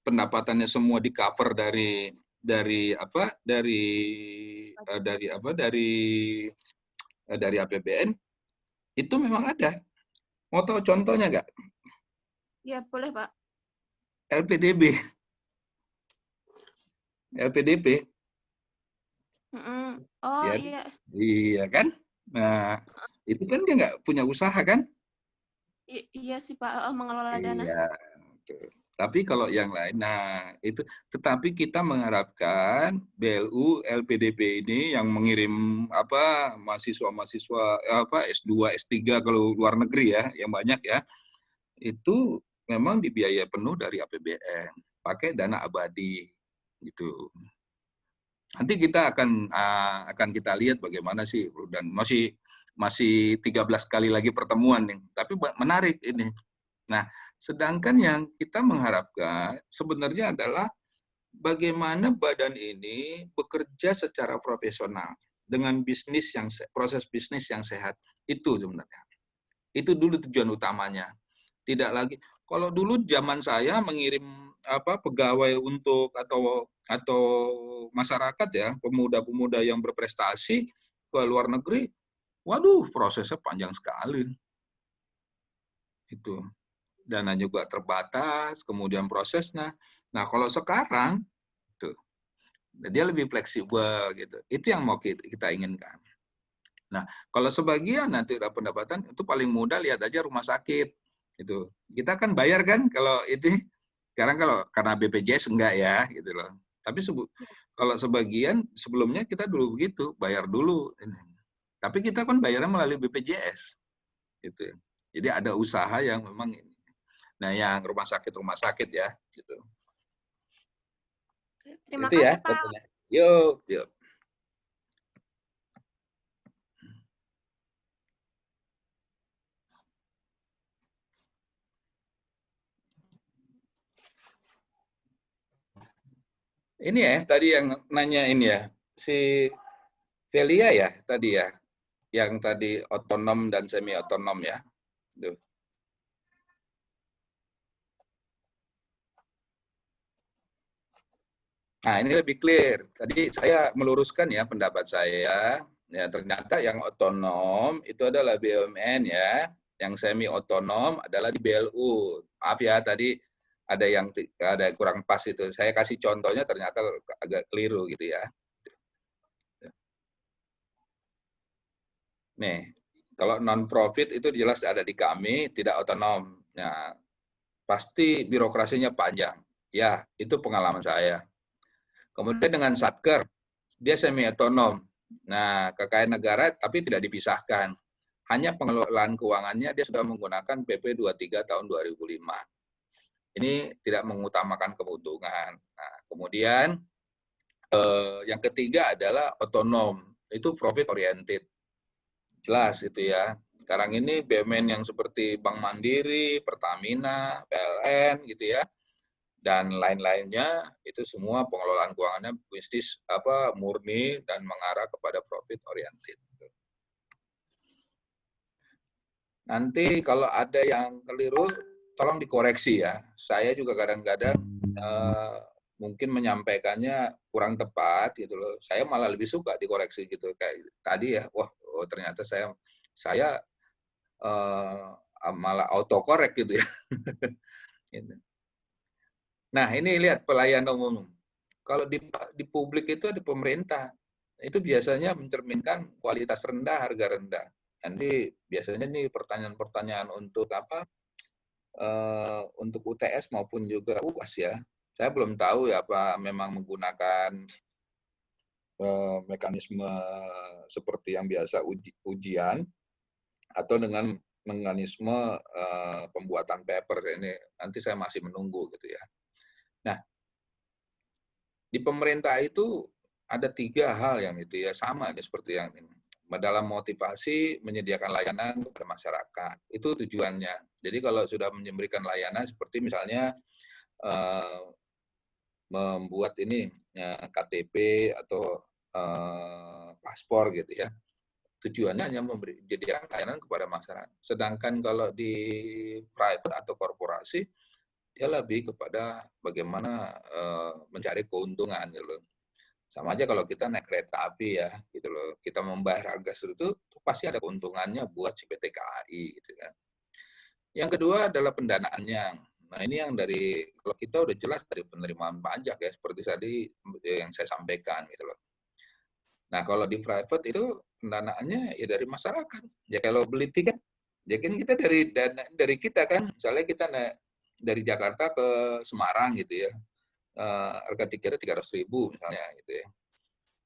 pendapatannya semua di cover dari APBN, itu memang ada. Mau tahu contohnya nggak? Ya, boleh, Pak. LPDP. Oh, Ya, iya. iya kan? Nah, itu kan dia nggak punya usaha kan? Iya sih, Pak, mengelola dana. Iya. Tapi kalau yang lain, nah itu. Tetapi kita mengharapkan BLU, LPDP ini yang mengirim apa mahasiswa-mahasiswa S2, S3 kalau luar negeri ya, yang banyak ya, itu memang dibiayai penuh dari APBN, pakai dana abadi gitu. Nanti kita akan kita lihat bagaimana sih, dan masih 13 kali lagi pertemuan nih. Tapi menarik ini. Nah, sedangkan yang kita mengharapkan sebenarnya adalah bagaimana badan ini bekerja secara profesional dengan proses bisnis yang sehat. Itu sebenarnya. Itu dulu tujuan utamanya. Tidak lagi kalau dulu zaman saya mengirim pegawai untuk atau masyarakat ya, pemuda-pemuda yang berprestasi ke luar negeri, waduh, prosesnya panjang sekali. Itu. Dana juga terbatas, kemudian prosesnya. Nah, kalau sekarang tuh dia lebih fleksibel gitu. Itu yang mau kita inginkan. Nah, kalau sebagian nanti pendapatan itu paling mudah, lihat aja rumah sakit itu. Kita kan bayar kan kalau itu. Sekarang kalau karena BPJS enggak ya gitu loh. Tapi kalau sebagian sebelumnya kita dulu begitu, bayar dulu ini. Tapi kita kan bayarnya melalui BPJS gitu. Jadi ada usaha yang memang ini. Nah, yang rumah sakit ya, gitu. Terima itu kasih, ya, Pak. tentunya. Yuk. Ini ya, tadi yang nanya ini ya, si Velia ya, tadi ya, yang tadi otonom dan semi otonom ya. Tuh. Nah, ini lebih clear. Tadi saya meluruskan ya pendapat saya. Ya, ternyata yang otonom itu adalah BUMN ya. Yang semi otonom adalah di BLU. Maaf ya, tadi ada kurang pas itu. Saya kasih contohnya ternyata agak keliru gitu ya. Nih, kalau non-profit itu jelas ada di kami, tidak otonom. Nah, pasti birokrasinya panjang. Ya, itu pengalaman saya. Kemudian dengan Satker, dia semi otonom. Nah, kekayaan negara tapi tidak dipisahkan. Hanya pengelolaan keuangannya dia sudah menggunakan PP 23 tahun 2005. Ini tidak mengutamakan keuntungan. Nah, kemudian yang ketiga adalah otonom. Itu profit oriented. Jelas itu ya. Sekarang ini BUMN yang seperti Bank Mandiri, Pertamina, PLN gitu ya, dan lain-lainnya itu semua pengelolaan keuangannya bisnis murni dan mengarah kepada profit oriented. Nanti kalau ada yang keliru tolong dikoreksi ya. Saya juga kadang-kadang mungkin menyampaikannya kurang tepat gitu loh. Saya malah lebih suka dikoreksi gitu kayak tadi ya. Wah, ternyata saya malah autokorek gitu ya. Nah, ini lihat pelayanan umum. Kalau di publik itu ada pemerintah, itu biasanya mencerminkan kualitas rendah, harga rendah. Nanti biasanya nih pertanyaan-pertanyaan untuk untuk UTS maupun juga UAS ya. Saya belum tahu ya apa memang menggunakan mekanisme seperti yang biasa ujian atau dengan mekanisme pembuatan paper ini. Nanti saya masih menunggu gitu ya. Nah, di pemerintah itu ada 3 hal yang itu ya sama seperti yang ini. Dalam motivasi menyediakan layanan kepada masyarakat. Itu tujuannya. Jadi kalau sudah memberikan layanan seperti misalnya membuat ini KTP atau paspor gitu ya. Tujuannya hanya menyediakan layanan kepada masyarakat. Sedangkan kalau di private atau korporasi dia lebih kepada bagaimana mencari keuntungan gitu loh. Sama aja kalau kita naik kereta api ya gitu loh. Kita membayar harga segitu pasti ada keuntungannya buat si PT KAI gitu kan. Yang kedua adalah pendanaannya. Nah, ini yang kalau kita udah jelas dari penerimaan pajak ya seperti tadi yang saya sampaikan gitu loh. Nah, kalau di private itu pendanaannya ya dari masyarakat. Ya kalau beli tiket, ya kan kita dari kita kan. Misalnya kita dari Jakarta ke Semarang gitu ya, harga tiketnya 300.000 misalnya gitu ya.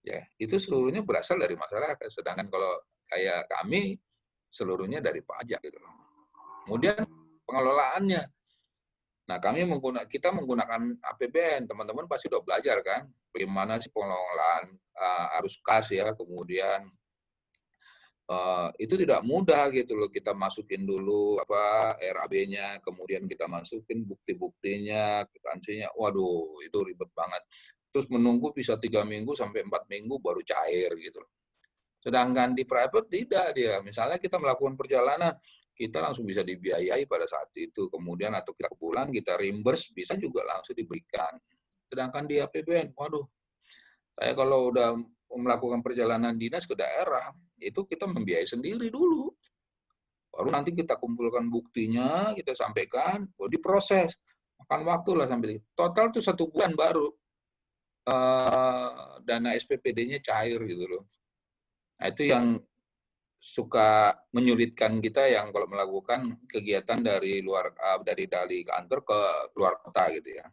Ya, itu seluruhnya berasal dari masyarakat. Sedangkan kalau kayak kami, seluruhnya dari pajak gitu. Kemudian pengelolaannya. Nah, kita menggunakan APBN. Teman-teman pasti udah belajar kan, bagaimana sih pengelolaan arus kas ya, kemudian itu tidak mudah gitu loh. Kita masukin dulu RAB-nya, kemudian kita masukin bukti-buktinya, kwitansinya. Waduh, itu ribet banget. Terus menunggu bisa 3 minggu sampai 4 minggu baru cair gitu loh. Sedangkan di private tidak dia. Misalnya kita melakukan perjalanan, kita langsung bisa dibiayai pada saat itu. Kemudian atau kita pulang, kita reimburse, bisa juga langsung diberikan. Sedangkan di APBN, waduh, saya kalau udah melakukan perjalanan dinas ke daerah, itu kita membiayai sendiri dulu. Baru nanti kita kumpulkan buktinya, kita sampaikan, diproses. Makan waktu lah sampai total tuh 1 bulan baru dana SPPD-nya cair gitu loh. Nah, itu yang suka menyulitkan kita yang kalau melakukan kegiatan dari kantor ke luar kota gitu ya.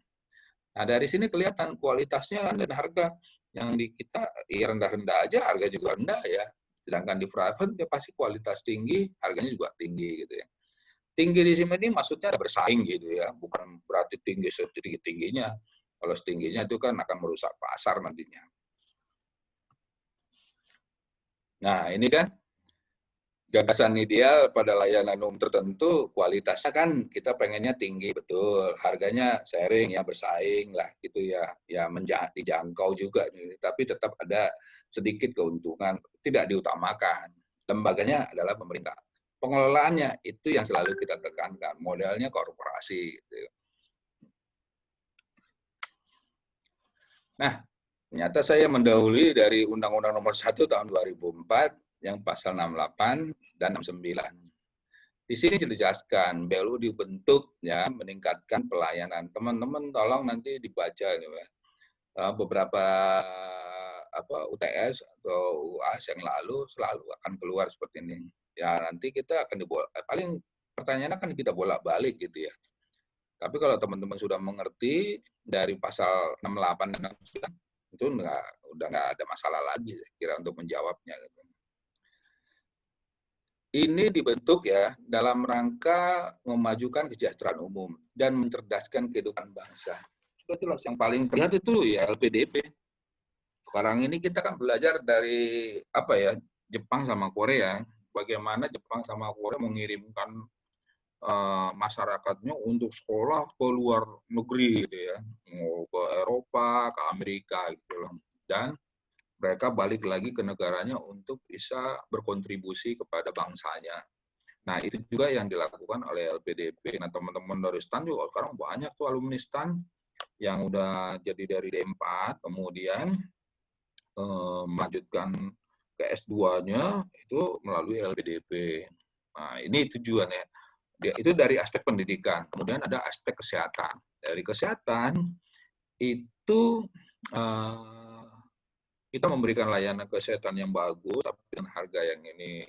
Nah, dari sini kelihatan kualitasnya dan harga yang di kita rendah-rendah aja, harga juga rendah ya. Sedangkan di private dia pasti kualitas tinggi, harganya juga tinggi gitu ya. Tinggi di sini ini maksudnya bersaing gitu ya, bukan berarti tinggi setinggi-tingginya. Kalau setingginya itu kan akan merusak pasar nantinya. Nah, ini kan gagasan ideal pada layanan umum tertentu, kualitasnya kan kita pengennya tinggi, betul. Harganya sharing ya, bersaing lah gitu ya, dijangkau juga. Tapi tetap ada sedikit keuntungan, tidak diutamakan. Lembaganya adalah pemerintah. Pengelolaannya itu yang selalu kita tekankan, modelnya korporasi. Gitu. Nah, ternyata saya mendahului dari Undang-Undang Nomor 1 tahun 2004 yang pasal 68 dan 69. Di sini dijelaskan BLU dibentuk ya meningkatkan pelayanan. Teman-teman tolong nanti dibaca ya. Beberapa UTS atau UAS yang lalu selalu akan keluar seperti ini. Ya nanti kita akan paling pertanyaannya kan kita bolak-balik gitu ya. Tapi kalau teman-teman sudah mengerti dari pasal 68 dan 69 itu udah nggak ada masalah lagi kira untuk menjawabnya. Ini dibentuk ya dalam rangka memajukan kesejahteraan umum dan mencerdaskan kehidupan bangsa. Sudah jelas yang paling terlihat itu ya LPDP. Sekarang ini kita kan belajar dari Jepang sama Korea. Bagaimana Jepang sama Korea mengirimkan masyarakatnya untuk sekolah ke luar negeri gitu ya, mau ke Eropa, ke Amerika gitu loh. Dan mereka balik lagi ke negaranya untuk bisa berkontribusi kepada bangsanya. Nah, itu juga yang dilakukan oleh LPDP. Nah, teman-teman dari STAN juga sekarang banyak tuh alumni STAN yang udah jadi dari D4, kemudian melanjutkan ke S2-nya itu melalui LPDP. Nah, ini tujuannya. Itu dari aspek pendidikan. Kemudian ada aspek kesehatan. Dari kesehatan itu kita memberikan layanan kesehatan yang bagus, tapi dengan harga yang ini.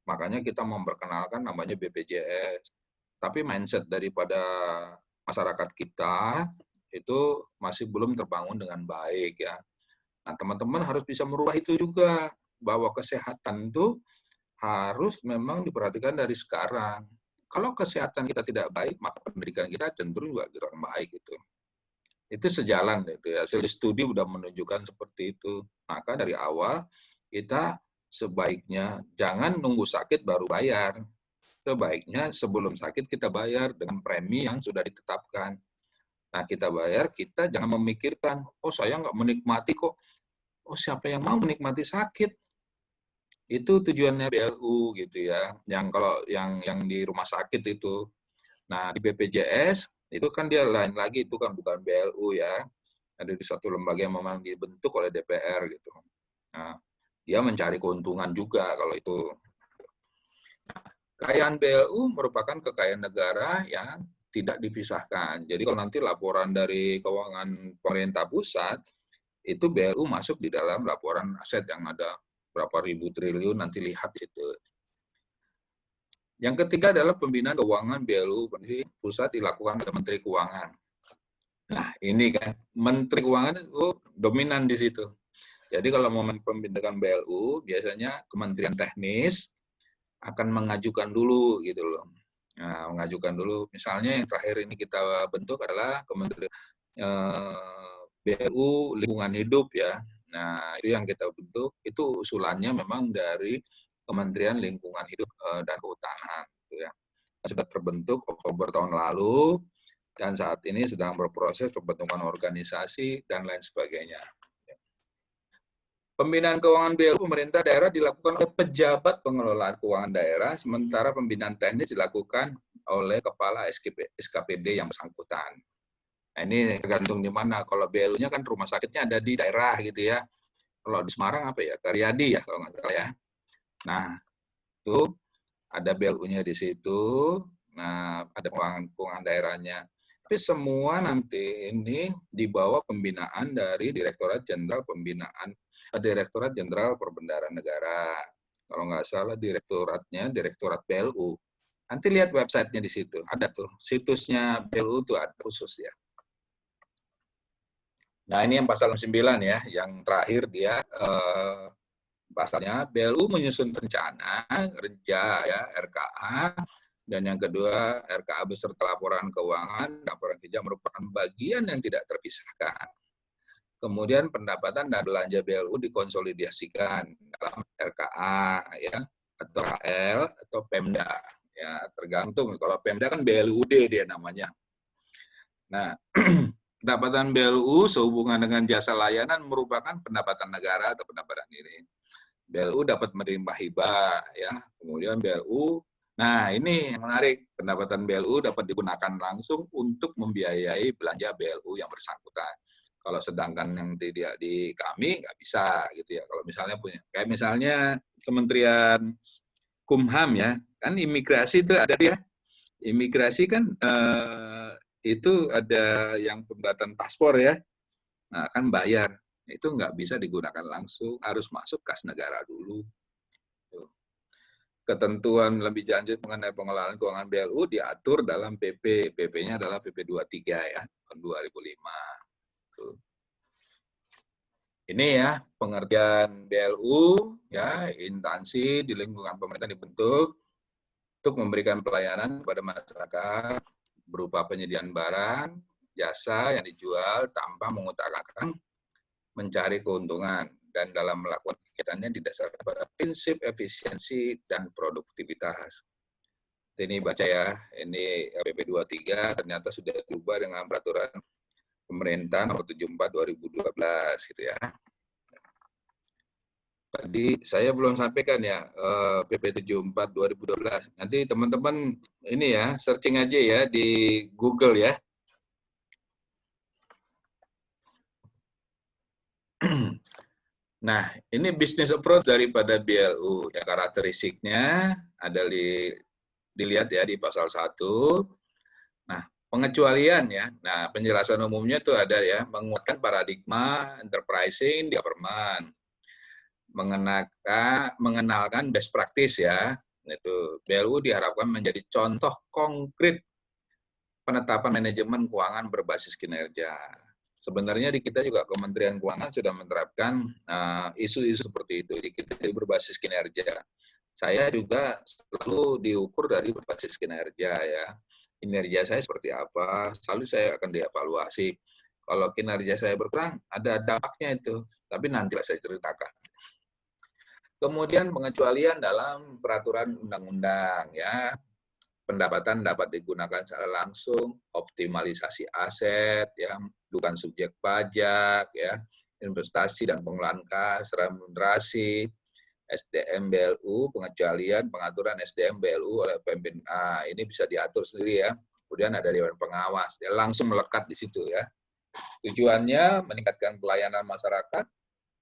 Makanya kita memperkenalkan namanya BPJS. Tapi mindset daripada masyarakat kita itu masih belum terbangun dengan baik ya. Nah, teman-teman harus bisa merubah itu juga, bahwa kesehatan itu harus memang diperhatikan dari sekarang. Kalau kesehatan kita tidak baik, maka pendidikan kita cenderung juga kurang baik gitu. Itu sejalan itu ya. Hasil studi sudah menunjukkan seperti itu. Maka dari awal kita sebaiknya jangan nunggu sakit baru bayar. Sebaiknya sebelum sakit kita bayar dengan premi yang sudah ditetapkan. Nah, kita bayar, kita jangan memikirkan, oh saya nggak menikmati kok. Oh, siapa yang mau menikmati sakit? Itu tujuannya BLU gitu ya. Yang kalau yang di rumah sakit itu. Nah, di BPJS itu kan dia lain lagi, itu kan bukan BLU ya. Ada di satu lembaga yang memang dibentuk oleh DPR gitu. Nah, dia mencari keuntungan juga kalau itu. Kekayaan BLU merupakan kekayaan negara yang tidak dipisahkan. Jadi kalau nanti laporan dari keuangan pemerintah pusat, itu BLU masuk di dalam laporan aset yang ada berapa ribu triliun, nanti lihat itu. Yang ketiga adalah pembinaan keuangan BLU pusat dilakukan oleh Menteri Keuangan. Nah, ini kan Menteri Keuangan itu dominan di situ. Jadi kalau momen pembentukan BLU, biasanya Kementerian Teknis akan mengajukan dulu gitu loh. Nah, mengajukan dulu. Misalnya yang terakhir ini kita bentuk adalah Kementerian BLU Lingkungan Hidup ya. Nah, itu yang kita bentuk. Itu usulannya memang dari Kementerian Lingkungan Hidup dan Kehutanan. Gitu ya. Sudah terbentuk Oktober tahun lalu, dan saat ini sedang berproses pembentukan organisasi dan lain sebagainya. Pembinaan keuangan BLU pemerintah daerah dilakukan oleh pejabat pengelolaan keuangan daerah, sementara pembinaan teknis dilakukan oleh kepala SKPD yang bersangkutan. Nah, ini tergantung di mana. Kalau BLU-nya kan rumah sakitnya ada di daerah gitu ya. Kalau di Semarang apa ya? Karyadi ya kalau nggak salah ya. Nah, itu ada BLU-nya di situ. Nah, ada keuangan daerahnya. Tapi semua nanti ini di bawah pembinaan dari Direktorat Jenderal Perbendaharaan Negara. Kalau nggak salah direktoratnya Direktorat BLU. Nanti lihat websitenya di situ. Ada tuh situsnya BLU tuh ada khusus ya. Nah, ini yang pasal 9 ya, yang terakhir dia pasalnya BLU menyusun rencana kerja ya RKA, dan yang kedua RKA beserta laporan keuangan, laporan kerja merupakan bagian yang tidak terpisahkan. Kemudian pendapatan dan belanja BLU dikonsolidasikan dalam RKA ya, atau KL atau Pemda ya, tergantung. Kalau Pemda kan BLUD dia namanya. Nah, pendapatan BLU sehubungan dengan jasa layanan merupakan pendapatan negara atau pendapatan ini. BLU dapat menerima hibah ya, kemudian BLU, nah ini yang menarik, pendapatan BLU dapat digunakan langsung untuk membiayai belanja BLU yang bersangkutan. Kalau sedangkan yang tidak di kami nggak bisa gitu ya. Kalau misalnya punya, kayak misalnya Kementerian Kumham ya, kan imigrasi itu ada dia, imigrasi kan itu ada yang pembuatan paspor ya, nah kan bayar. Itu nggak bisa digunakan langsung, harus masuk kas negara dulu. Ketentuan lebih lanjut mengenai pengelolaan keuangan BLU diatur dalam PP. PP-nya adalah PP 23 ya, tahun 2005. Ini ya, pengertian BLU, ya, instansi di lingkungan pemerintah dibentuk untuk memberikan pelayanan kepada masyarakat berupa penyediaan barang, jasa yang dijual tanpa mengutarakan mencari keuntungan, dan dalam melakukan kegiatannya didasarkan pada prinsip efisiensi dan produktivitas. Ini baca ya, ini PP 23 ternyata sudah diubah dengan peraturan pemerintah nomor 74 2012 gitu ya. Tadi saya belum sampaikan ya PP 74 2012. Nanti teman-teman ini ya searching aja ya di Google ya. Nah, ini business approach daripada BLU. Ya, karakteristiknya ada dilihat ya di pasal 1. Nah, pengecualian ya. Nah, penjelasan umumnya itu ada ya, menguatkan paradigma enterprising di government. Mengenalkan best practice ya. Itu BLU diharapkan menjadi contoh konkret penetapan manajemen keuangan berbasis kinerja. Sebenarnya di kita juga Kementerian Keuangan sudah menerapkan isu-isu seperti itu. Di kita berbasis kinerja. Saya juga selalu diukur dari berbasis kinerja ya. Kinerja saya seperti apa, selalu saya akan dievaluasi. Kalau kinerja saya berkurang, ada dampaknya itu. Tapi nanti saya ceritakan. Kemudian pengecualian dalam peraturan undang-undang ya. Pendapatan dapat digunakan secara langsung, optimalisasi aset, ya, bukan subjek pajak, ya, investasi dan pengelolaan kas, remunerasi, SDM BLU, pengecualian pengaturan SDM BLU oleh pembina. Ini bisa diatur sendiri ya. Kemudian ada Dewan Pengawas, dia langsung melekat di situ ya. Tujuannya meningkatkan pelayanan masyarakat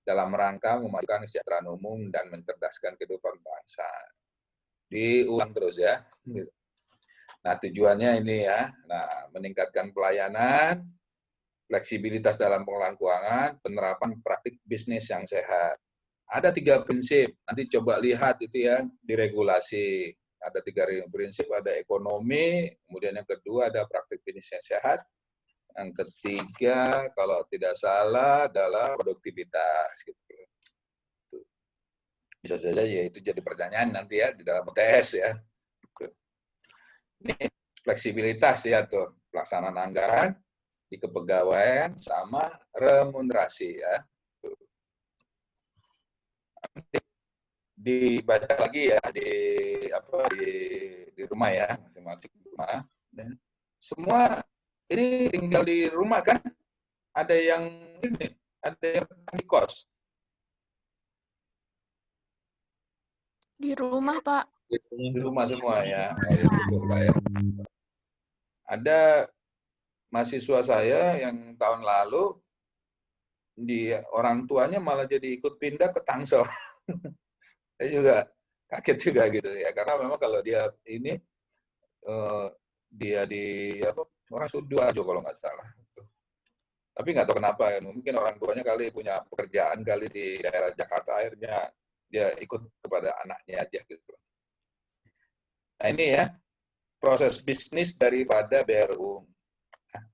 dalam rangka memajukan kesejahteraan umum dan mencerdaskan kehidupan bangsa. Diulang terus ya. Nah, tujuannya ini ya, nah, meningkatkan pelayanan, fleksibilitas dalam pengelolaan keuangan, penerapan praktik bisnis yang sehat. Ada 3 prinsip, nanti coba lihat itu ya, di regulasi Ada 3 prinsip, ada ekonomi, kemudian yang kedua ada praktik bisnis yang sehat, yang ketiga kalau tidak salah adalah produktivitas. Gitu. Bisa saja ya itu jadi pertanyaan nanti ya di dalam UTS ya. Ini fleksibilitas ya tuh, pelaksanaan anggaran di kepegawaian sama remunerasi ya. Dibaca lagi ya di rumah ya, masing-masing rumah. Dan semua ini tinggal di rumah kan, ada yang di kos. Di rumah, Pak. Di rumah semua ya. Ada mahasiswa saya yang tahun lalu orang tuanya malah jadi ikut pindah ke Tangsel. Saya juga kaget juga gitu ya, karena memang kalau dia ini dia di orang Sidoarjo kalau nggak salah. Tapi nggak tahu kenapa ya, mungkin orang tuanya kali punya pekerjaan kali di daerah Jakarta, akhirnya dia ikut kepada anaknya aja gitu. Nah ini ya, proses bisnis daripada BLU. Nah,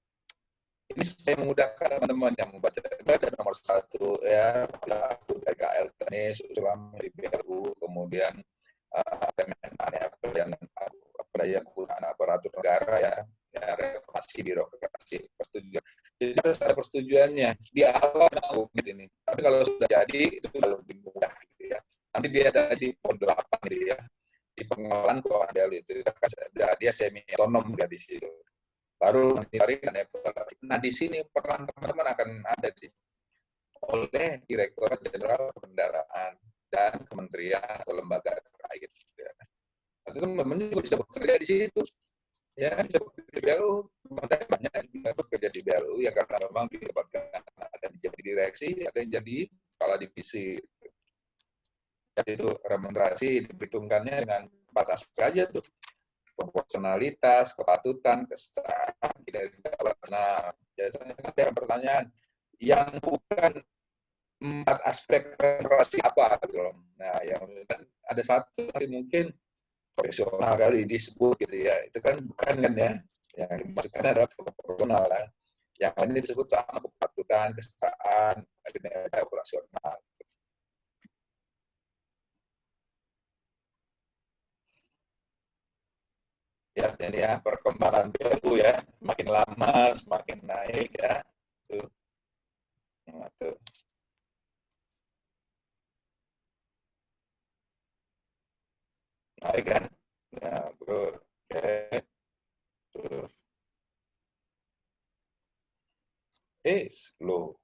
ini supaya memudahkan teman-teman yang membaca. Ada nomor 1 ya, PKL tenis, usulan di BLU, kemudian yang penggunaan aparatur negara ya, reformasi, birokrasi, persetujuan. Jadi harus ada persetujuannya di awal ini. Tapi kalau sudah jadi itu sudah lebih mudah gitu ya. Nanti dia tadi poin 8 gitu ya. Di pengelolaan keuangan BLU itu dia semi otonom di situ. Baru monitoring dan evaluasi. Nah di sini peran teman-teman akan ada oleh Direktorat Jenderal Perbendaharaan dan kementerian atau lembaga terkait. Ya. Itu teman-teman juga bisa bekerja di situ. Ya, bisa bekerja di BLU. Banyak juga bekerja di BLU ya karena memang didapatkan ada yang jadi direksi, ada yang jadi kepala divisi. Jadi itu remunerasi diperhitungkannya dengan 4 aspek aja tuh. Proporsionalitas, kepatutan, kesetaraan, kinerja. Nah, biasanya kan ada pertanyaan yang bukan 4 aspek remunerasi apa gitu loh. Nah, yang kan ada satu tapi mungkin profesional kali disebut gitu ya. Itu kan bukan kan ya. Yang dimaksudkan adalah profesional kan. Yang ini disebut sama kepatutan, kesetaraan, kinerja operasional. Ya, jadi ya perkembangan BLU ya, makin lama semakin naik ya. Tuh. Nah, tuh. Naik kan? Ya, bro. Oke. Tuh. Slow.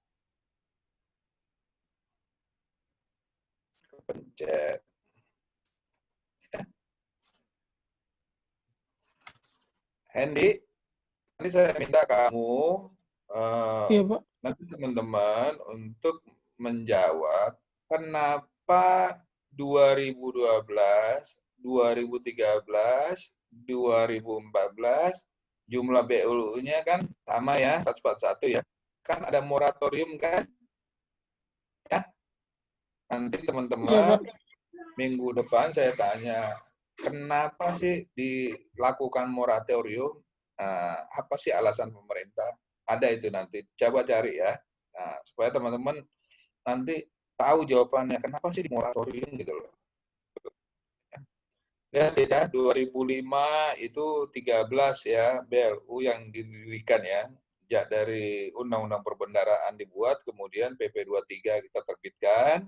Pencet. Hendy, nanti saya minta kamu Iya, Pak. nanti teman-teman untuk menjawab kenapa 2012, 2013, 2014 jumlah BLU-nya kan sama ya, 141 ya. Kan ada moratorium kan? Ya. Nanti teman-teman minggu depan saya tanya, kenapa sih dilakukan moratorium? Apa sih alasan pemerintah? Ada itu nanti, coba cari ya. Nah, supaya teman-teman nanti tahu jawabannya, kenapa sih di moratorium gitu loh. Lihat ya, 2005 itu 13 ya BLU yang didirikan ya. Sejak dari Undang-Undang Perbendaharaan dibuat, kemudian PP 23 kita terbitkan,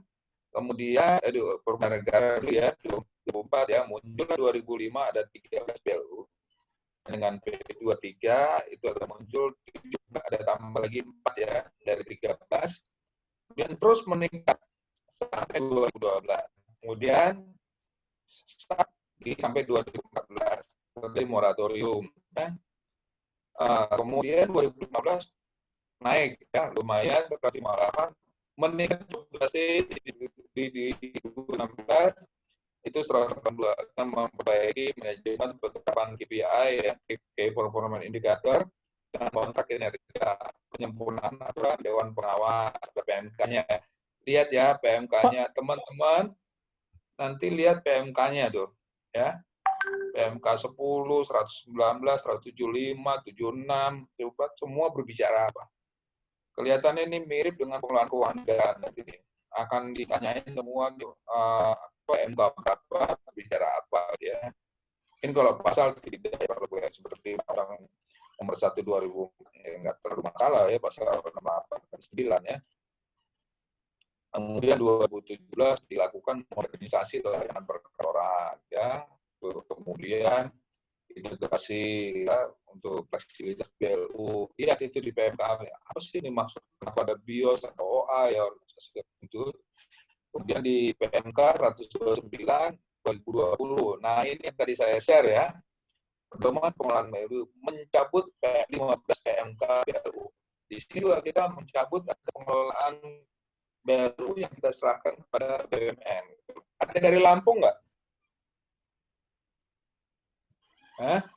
kemudian Perbendaharaan Negara ya 2004 ya, muncul 2005 ada 13 BLU. Dengan PP 23 itu ada muncul ada tambah lagi 4 ya dari 13, kemudian terus meningkat sampai 2012. Kemudian start sampai 2014 dari moratorium. Ya. Kemudian 2015 naik ya lumayan ke 58, meningkat juga sih di 2016 itu 182 memperbaiki manajemen penerapan KPI ya, Key Performance Indicator dengan kontrak kinerja, penyempurnaan aturan Dewan Pengawas, PMK-nya. Lihat ya PMK-nya teman-teman, nanti lihat PMK-nya tuh ya. PMK 10, 119, 175, 76, coba semua berbicara apa? Kelihatannya ini mirip dengan pengelolaan keuangan negara nanti nih. Akan ditanyain semua PMK berapa, bicara apa ya. Mungkin kalau pasal tidak, kalau seperti orang nomor 1 2000 nggak terlalu masalah ya, pasal 68 dan 9 ya. Kemudian 2017 dilakukan modernisasi layanan perkantoran ya. Kemudian integrasi ya, untuk fleksibilitas BLU. Iya itu di PMK. Apa sih ini maksud? Kenapa ada BIOS atau OA ya organisasi itu? Kemudian di PMK 129 2020. Nah ini yang tadi saya share ya. Pedoman pengelolaan BLU mencabut 15 PMK BLU. Di sini juga kita mencabut pengelolaan BLU yang kita serahkan kepada BUMN. Ada dari Lampung nggak?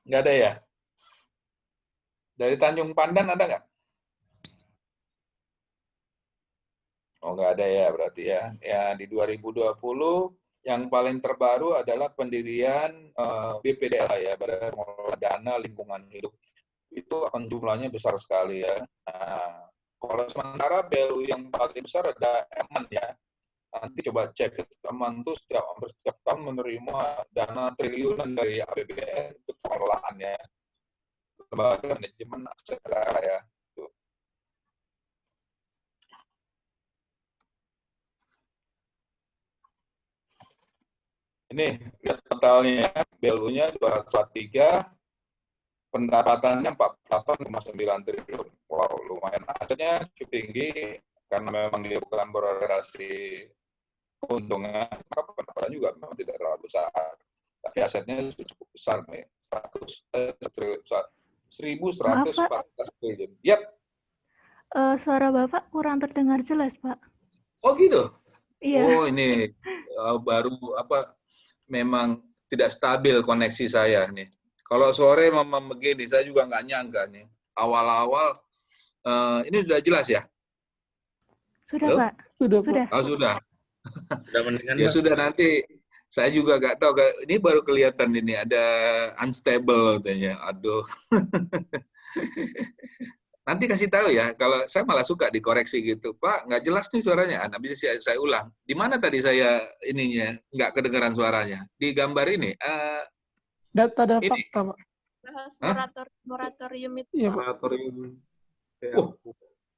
Nggak ada ya? Dari Tanjung Pandan ada nggak? Oh, nggak ada ya berarti ya. Ya di 2020 yang paling terbaru adalah pendirian BPDLH ya, Badan Pengelola Dana Lingkungan Hidup. Itu akan jumlahnya besar sekali ya. Nah, kalau sementara BLU yang paling besar ada Eman ya. Nanti coba cek Eman itu setiap tahun menerima dana triliunan dari APBN untuk pengelolaannya. Lembaga manajemen aset negara ya. Ini lihat totalnya, BLU-nya 243, pendapatannya 48,9 triliun. Wow, lumayan. Asetnya cukup tinggi karena memang dia bukan berorientasi keuntungan, maka pendapatan juga memang tidak terlalu besar. Tapi asetnya cukup besar nih, 1.114 triliun. Yap. Suara Bapak kurang terdengar jelas, Pak. Oh gitu? Iya. Oh ini baru apa? Memang tidak stabil koneksi saya nih. Kalau sore memang begini, saya juga nggak nyangka nih. Awal-awal ini sudah jelas ya? Sudah, Halo? Pak. Sudah. Oh sudah. Sudah mendingan, Ya Pak. sudah, nanti saya juga nggak tahu. Ini baru kelihatan ini ada unstable katanya. Aduh. Nanti kasih tahu ya. Kalau saya malah suka dikoreksi gitu, Pak nggak jelas nih suaranya. Nah, bisa saya ulang. Di mana tadi saya ininya nggak kedengaran suaranya? Di gambar ini. Data ada Ini. fakta, Pak. Bahas moratorium itu. Iya, Pak. Moratorium. Oh,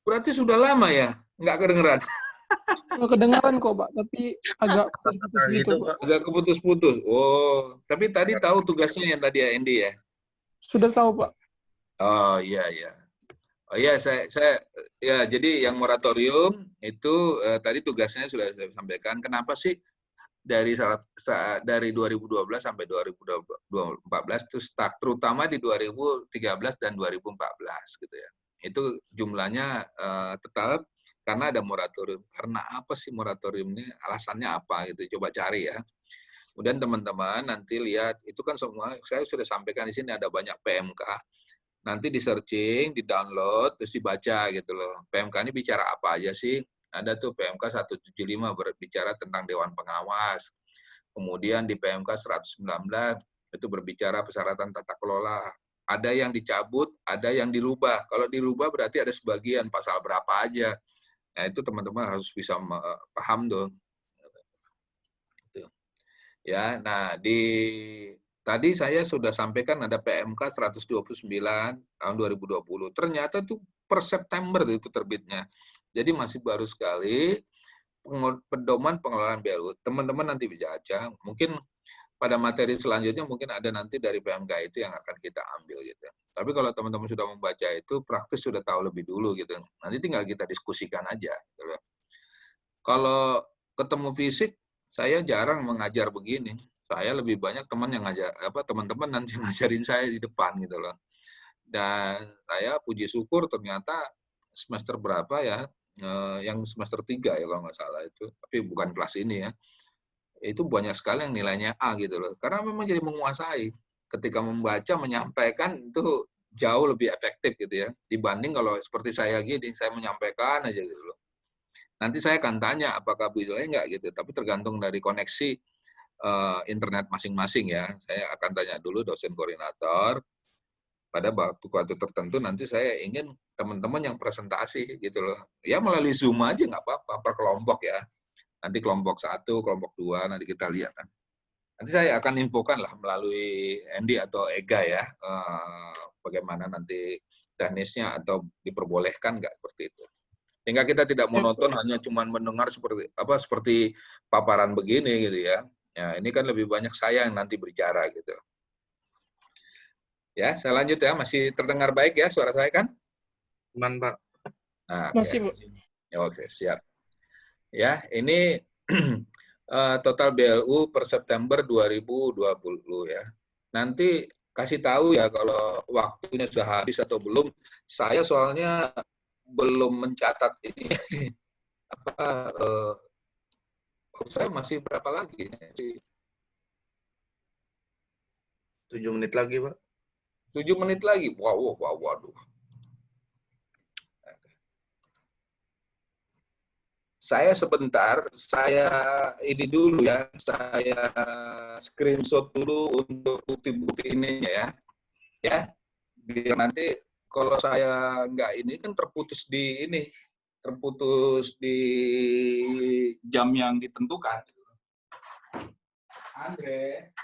berarti sudah lama ya nggak kedengeran. Nggak kedengaran kok, Pak, tapi agak putus-putus gitu, Pak. Agak keputus-putus. Oh, tapi tadi tahu tugasnya yang tadi ya, Andy ya? Sudah tahu, Pak. Oh iya iya. Oh iya, saya ya jadi yang moratorium itu tadi tugasnya sudah saya sampaikan. Kenapa sih dari 2012 sampai 2014 itu stuck, terutama di 2013 dan 2014 gitu ya. Itu jumlahnya tetap karena ada moratorium. Karena apa sih moratorium ini? Alasannya apa gitu? Coba cari ya. Kemudian teman-teman nanti lihat itu kan semua saya sudah sampaikan di sini ada banyak PMK. Nanti di searching, di download, terus dibaca gitu loh. PMK ini bicara apa aja sih? Ada tuh PMK 175 berbicara tentang Dewan Pengawas. Kemudian di PMK 119 itu berbicara persyaratan tata kelola. Ada yang dicabut, ada yang dirubah. Kalau dirubah berarti ada sebagian pasal berapa aja. Nah itu teman-teman harus bisa paham dong. Ya, nah tadi saya sudah sampaikan ada PMK 129 tahun 2020. Ternyata itu per September itu terbitnya. Jadi masih baru sekali pedoman pengelolaan BLU. Teman-teman nanti bisa baca. Mungkin pada materi selanjutnya mungkin ada nanti dari PMK itu yang akan kita ambil gitu. Tapi kalau teman-teman sudah membaca itu praktis sudah tahu lebih dulu gitu. Nanti tinggal kita diskusikan aja. Gitu. Kalau ketemu fisik saya jarang mengajar begini. Saya lebih banyak teman yang ngajar teman-teman nanti ngajarin saya di depan gitu loh. Dan saya puji syukur ternyata semester berapa ya, yang semester 3 ya kalau nggak salah itu, tapi bukan kelas ini ya. Itu banyak sekali yang nilainya A gitu loh. Karena memang jadi menguasai. Ketika membaca, menyampaikan itu jauh lebih efektif gitu ya. Dibanding kalau seperti saya gini, saya menyampaikan aja gitu loh. Nanti saya akan tanya apakah bisa enggak gitu, tapi tergantung dari koneksi internet masing-masing ya. Saya akan tanya dulu dosen koordinator. Pada waktu tertentu nanti saya ingin teman-teman yang presentasi gitu loh. Ya melalui Zoom aja nggak apa-apa, per kelompok ya. Nanti kelompok 1, kelompok 2, nanti kita lihat. Nanti saya akan infokan lah melalui Andy atau Ega ya, bagaimana nanti teknisnya atau diperbolehkan nggak seperti itu. Sehingga kita tidak monoton hanya cuma mendengar seperti paparan begini gitu ya. Ya, ini kan lebih banyak saya yang nanti berbicara gitu. Ya, saya lanjut ya. Masih terdengar baik ya suara saya kan? Aman, Pak. Nah, Masih, Bu. ya, oke, siap. Ya, ini total BLU per September 2020 ya. Nanti kasih tahu ya kalau waktunya sudah habis atau belum. Saya soalnya belum mencatat ini apa saya masih berapa lagi? 7 menit lagi, Pak. 7 menit lagi. Waduh. Saya sebentar, saya ini dulu ya, saya screenshot dulu untuk bukti-bukti ini ya. Ya, biar nanti kalau saya nggak ini kan terputus di jam yang ditentukan. Andre.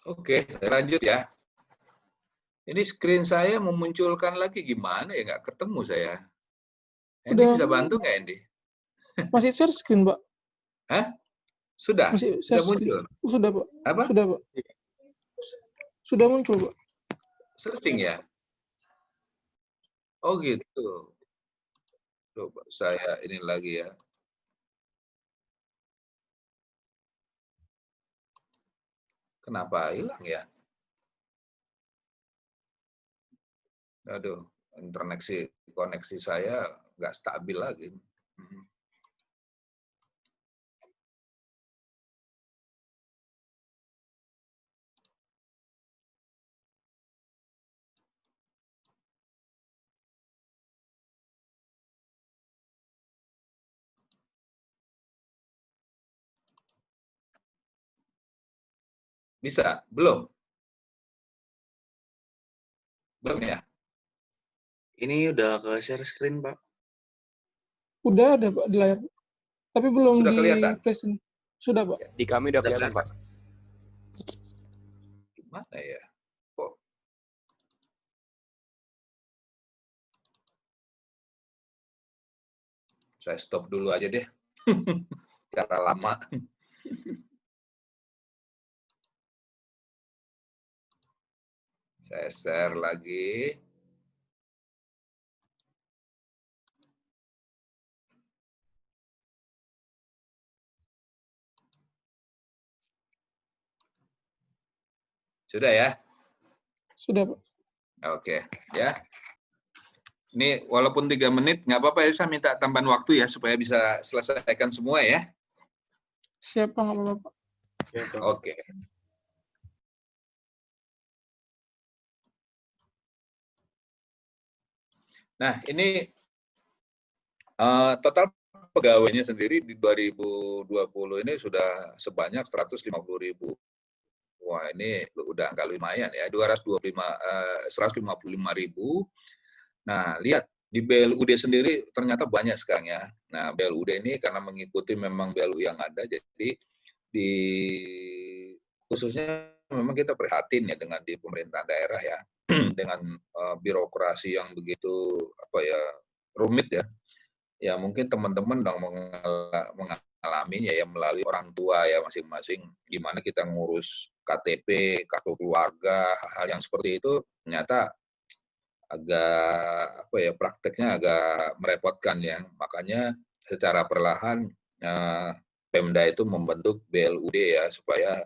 Oke, lanjut ya. Ini screen saya memunculkan lagi gimana ya, nggak ketemu saya. Andy Udah. bisa bantu nggak, Andy? Masih share screen, Pak. Hah? Sudah? Masih Sudah share muncul? screen. Sudah, Pak. Apa? Sudah, Pak. Sudah muncul, Pak. Searching ya? Oh gitu. Coba saya ini lagi ya. Kenapa hilang ya? Aduh, koneksi saya nggak stabil lagi. Bisa? Belum? Belum ya? Ini udah ke share screen, Pak. Udah ada, Pak, di layar. Tapi belum Sudah di kelihatan? present. Sudah, Pak. Di kami udah kelihatan, Pak. Gimana ya? Kok saya stop dulu aja deh. Cara lama. Saya share lagi. Sudah ya? Sudah, Pak. Oke, ya. Ini walaupun 3 menit, nggak apa-apa ya, saya minta tambahan waktu ya, supaya bisa selesaikan semua ya. Siap, Pak, nggak apa-apa, Pak. Oke. Nah, ini total pegawainya sendiri di 2020 ini sudah sebanyak 150.000. Wah, ini udah angka lumayan ya, 155.000. Nah, lihat di BLUD sendiri ternyata banyak sekarang ya. Nah, BLUD ini karena mengikuti memang BLU yang ada, jadi di khususnya memang kita prihatin ya dengan di pemerintahan daerah ya, dengan birokrasi yang begitu rumit ya. Ya mungkin teman-teman dong mengalaminya ya melalui orang tua ya masing-masing, gimana kita ngurus KTP, kartu keluarga, hal-hal yang seperti itu ternyata agak prakteknya agak merepotkan ya. Makanya secara perlahan Pemda itu membentuk BLUD ya supaya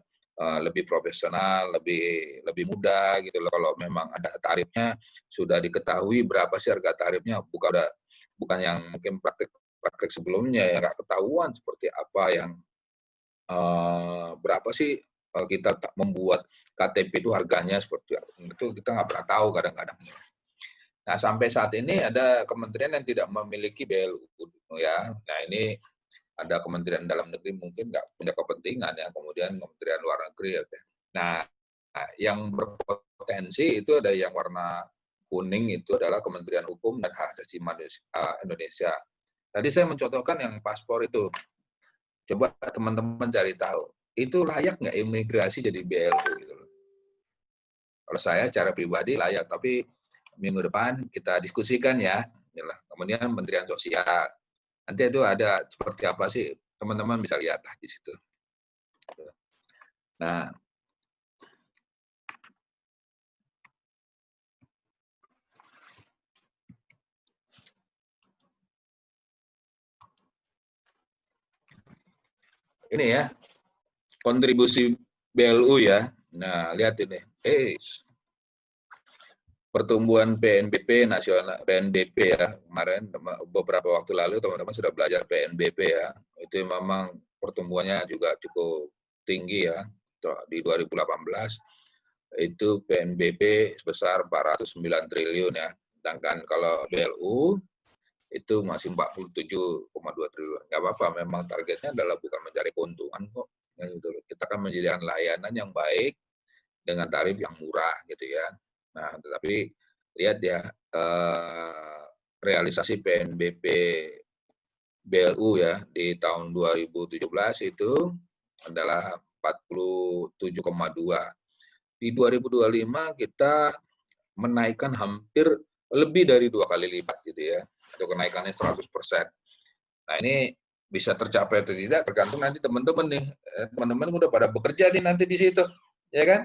lebih profesional, lebih mudah gitu loh. Kalau memang ada tarifnya sudah diketahui berapa sih harga tarifnya, bukan yang mungkin praktek sebelumnya yang nggak ketahuan seperti apa yang berapa sih kita membuat KTP itu harganya seperti itu, kita nggak pernah tahu kadang-kadang. Nah, sampai saat ini ada kementerian yang tidak memiliki BLU ya. Nah, ini ada Kementerian Dalam Negeri mungkin nggak punya kepentingan ya, kemudian Kementerian Luar Negeri. Ya. Nah, yang berpotensi itu ada yang warna kuning itu adalah Kementerian Hukum dan Hak Asasi Manusia Indonesia. Tadi saya mencontohkan yang paspor itu. Coba teman-teman cari tahu, itu layak nggak imigrasi jadi BLU gitu loh. Kalau saya secara pribadi layak, tapi minggu depan kita diskusikan ya. Kemudian Kementerian Sosial. Nanti itu ada seperti apa sih, teman-teman bisa lihat lah di situ. Nah, ini ya, kontribusi BLU ya. Nah, lihat ini. Pertumbuhan PNBP nasional, PNBP ya, kemarin beberapa waktu lalu teman-teman sudah belajar PNBP ya, itu memang pertumbuhannya juga cukup tinggi ya. Di 2018 itu PNBP sebesar 409 triliun ya, sedangkan kalau BLU itu masih 47,2 triliun. Nggak apa-apa, memang targetnya adalah bukan mencari keuntungan kok. Kita kan menyediakan layanan yang baik dengan tarif yang murah gitu ya. Nah, tetapi lihat ya, realisasi PNBP BLU ya di tahun 2017 itu adalah 47,2. di 2025 kita menaikkan hampir lebih dari 2 kali lipat gitu ya. Itu kenaikannya 100%. Nah, ini bisa tercapai atau tidak tergantung nanti teman-teman nih. Teman-teman udah pada bekerja nih nanti di situ, ya kan?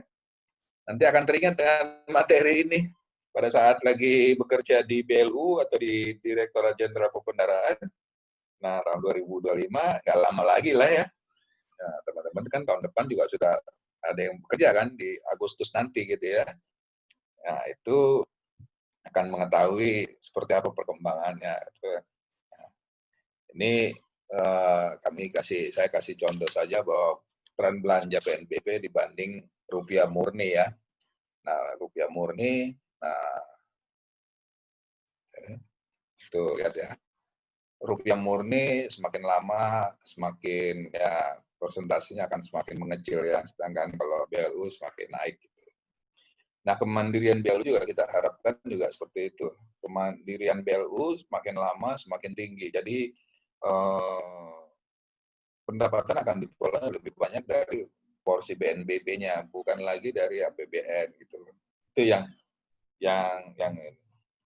Nanti akan teringat dengan materi ini pada saat lagi bekerja di BLU atau di Direktorat Jenderal Pembendaraan. Nah, tahun 2025 nggak lama lagi lah ya. Nah, teman-teman kan tahun depan juga sudah ada yang bekerja kan di Agustus nanti gitu ya. Nah, itu akan mengetahui seperti apa perkembangannya. Nah, ini saya kasih contoh saja bahwa tren belanja PNBP dibanding rupiah murni ya. Nah, rupiah murni, nah, itu lihat ya. Rupiah murni semakin lama semakin ya persentasenya akan semakin mengecil ya, sedangkan kalau BLU semakin naik. Gitu. Nah, kemandirian BLU juga kita harapkan juga seperti itu. Kemandirian BLU semakin lama semakin tinggi. Jadi pendapatan akan diperoleh lebih banyak dari porsi BNBP-nya, bukan lagi dari APBN gitu. Itu yang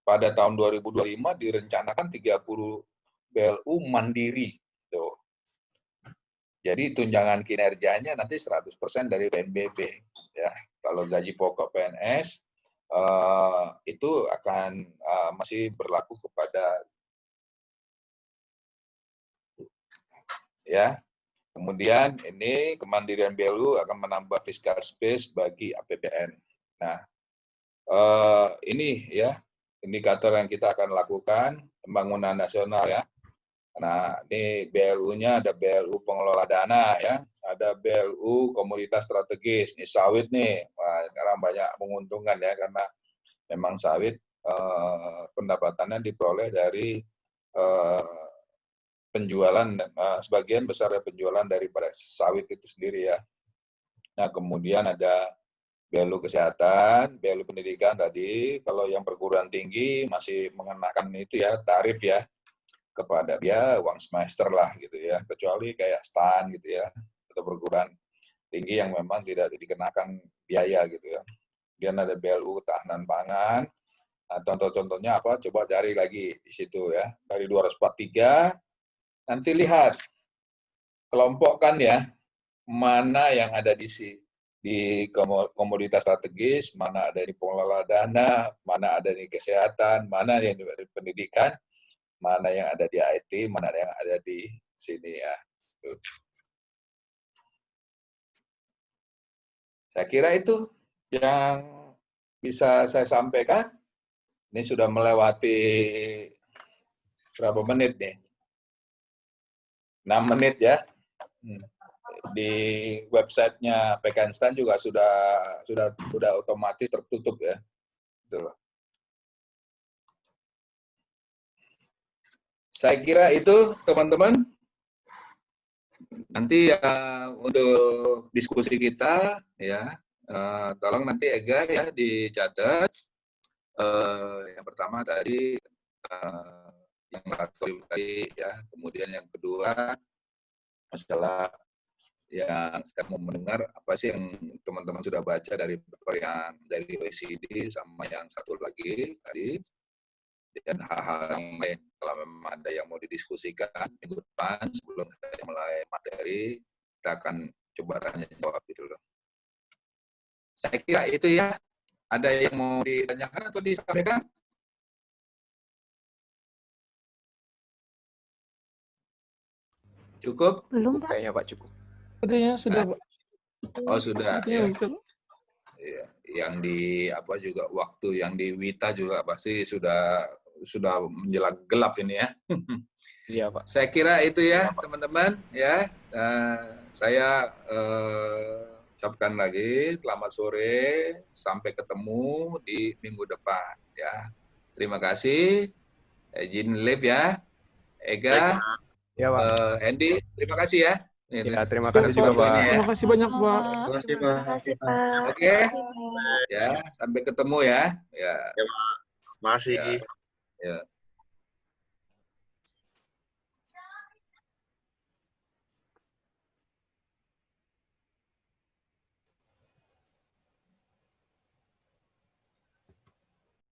pada tahun 2025 direncanakan 30 BLU mandiri. Tuh. Jadi tunjangan kinerjanya nanti 100% dari BNBP. Ya. Kalau gaji pokok PNS itu akan masih berlaku kepada ya. Kemudian ini kemandirian BLU akan menambah fiscal space bagi APBN. Nah, ini ya indikator yang kita akan lakukan pembangunan nasional ya. Nah, ini BLU-nya ada BLU pengelola dana ya, ada BLU komoditas strategis. Ini sawit nih, wah, sekarang banyak menguntungkan ya karena memang sawit pendapatannya diperoleh dari penjualan, sebagian besar penjualan daripada sawit itu sendiri ya. Nah, kemudian ada BLU kesehatan, BLU pendidikan tadi, kalau yang perguruan tinggi masih mengenakan itu ya, tarif ya, kepada dia uang semester lah gitu ya, kecuali kayak STAN gitu ya, atau perguruan tinggi yang memang tidak dikenakan biaya gitu ya. Kemudian ada BLU ketahanan pangan, nah, contoh-contohnya apa, coba cari lagi di situ ya, dari 243, nanti lihat, kelompokkan ya, mana yang ada di komoditas strategis, mana ada di pengelola dana, mana ada di kesehatan, mana yang di pendidikan, mana yang ada di IT, mana yang ada di sini ya. Saya kira itu yang bisa saya sampaikan. Ini sudah melewati berapa menit nih? 6 menit ya. Di websitenya PKN Stan juga sudah otomatis tertutup ya. Gitu. Saya kira itu teman-teman. Nanti untuk diskusi kita ya, tolong nanti Ega ya dicatat. Yang pertama tadi yang tadi ya, kemudian yang kedua masalah yang saya mau mendengar apa sih yang teman-teman sudah baca dari paper yang dari OECD, sama yang satu lagi tadi, dan hal-hal yang lain. Kalau memang ada yang mau didiskusikan minggu depan sebelum saya mulai materi, kita akan coba tanya jawab gitu loh. Saya kira itu ya. Ada yang mau ditanyakan atau disampaikan? Cukup? Belum, Pak. Kayaknya Pak cukup. Sepertinya sudah, Pak. Oh, sudah. Sepertinya Ya. sudah. Ya. Yang di apa juga waktu yang di Wita juga pasti sudah menjelang gelap ini ya. Iya, Pak. Saya kira itu ya, teman-teman ya. Saya ucapkan lagi selamat sore, sampai ketemu di minggu depan ya. Terima kasih. Izin live ya. Ega, Ya, Pak. Hendy, terima kasih ya. Ya, terima kasih juga, Pak. Terima kasih banyak, Pak. Terima kasih, Pak. Terima kasih, Pak. Oke. Ya, sampai ketemu ya. Ya. Masih. Ya.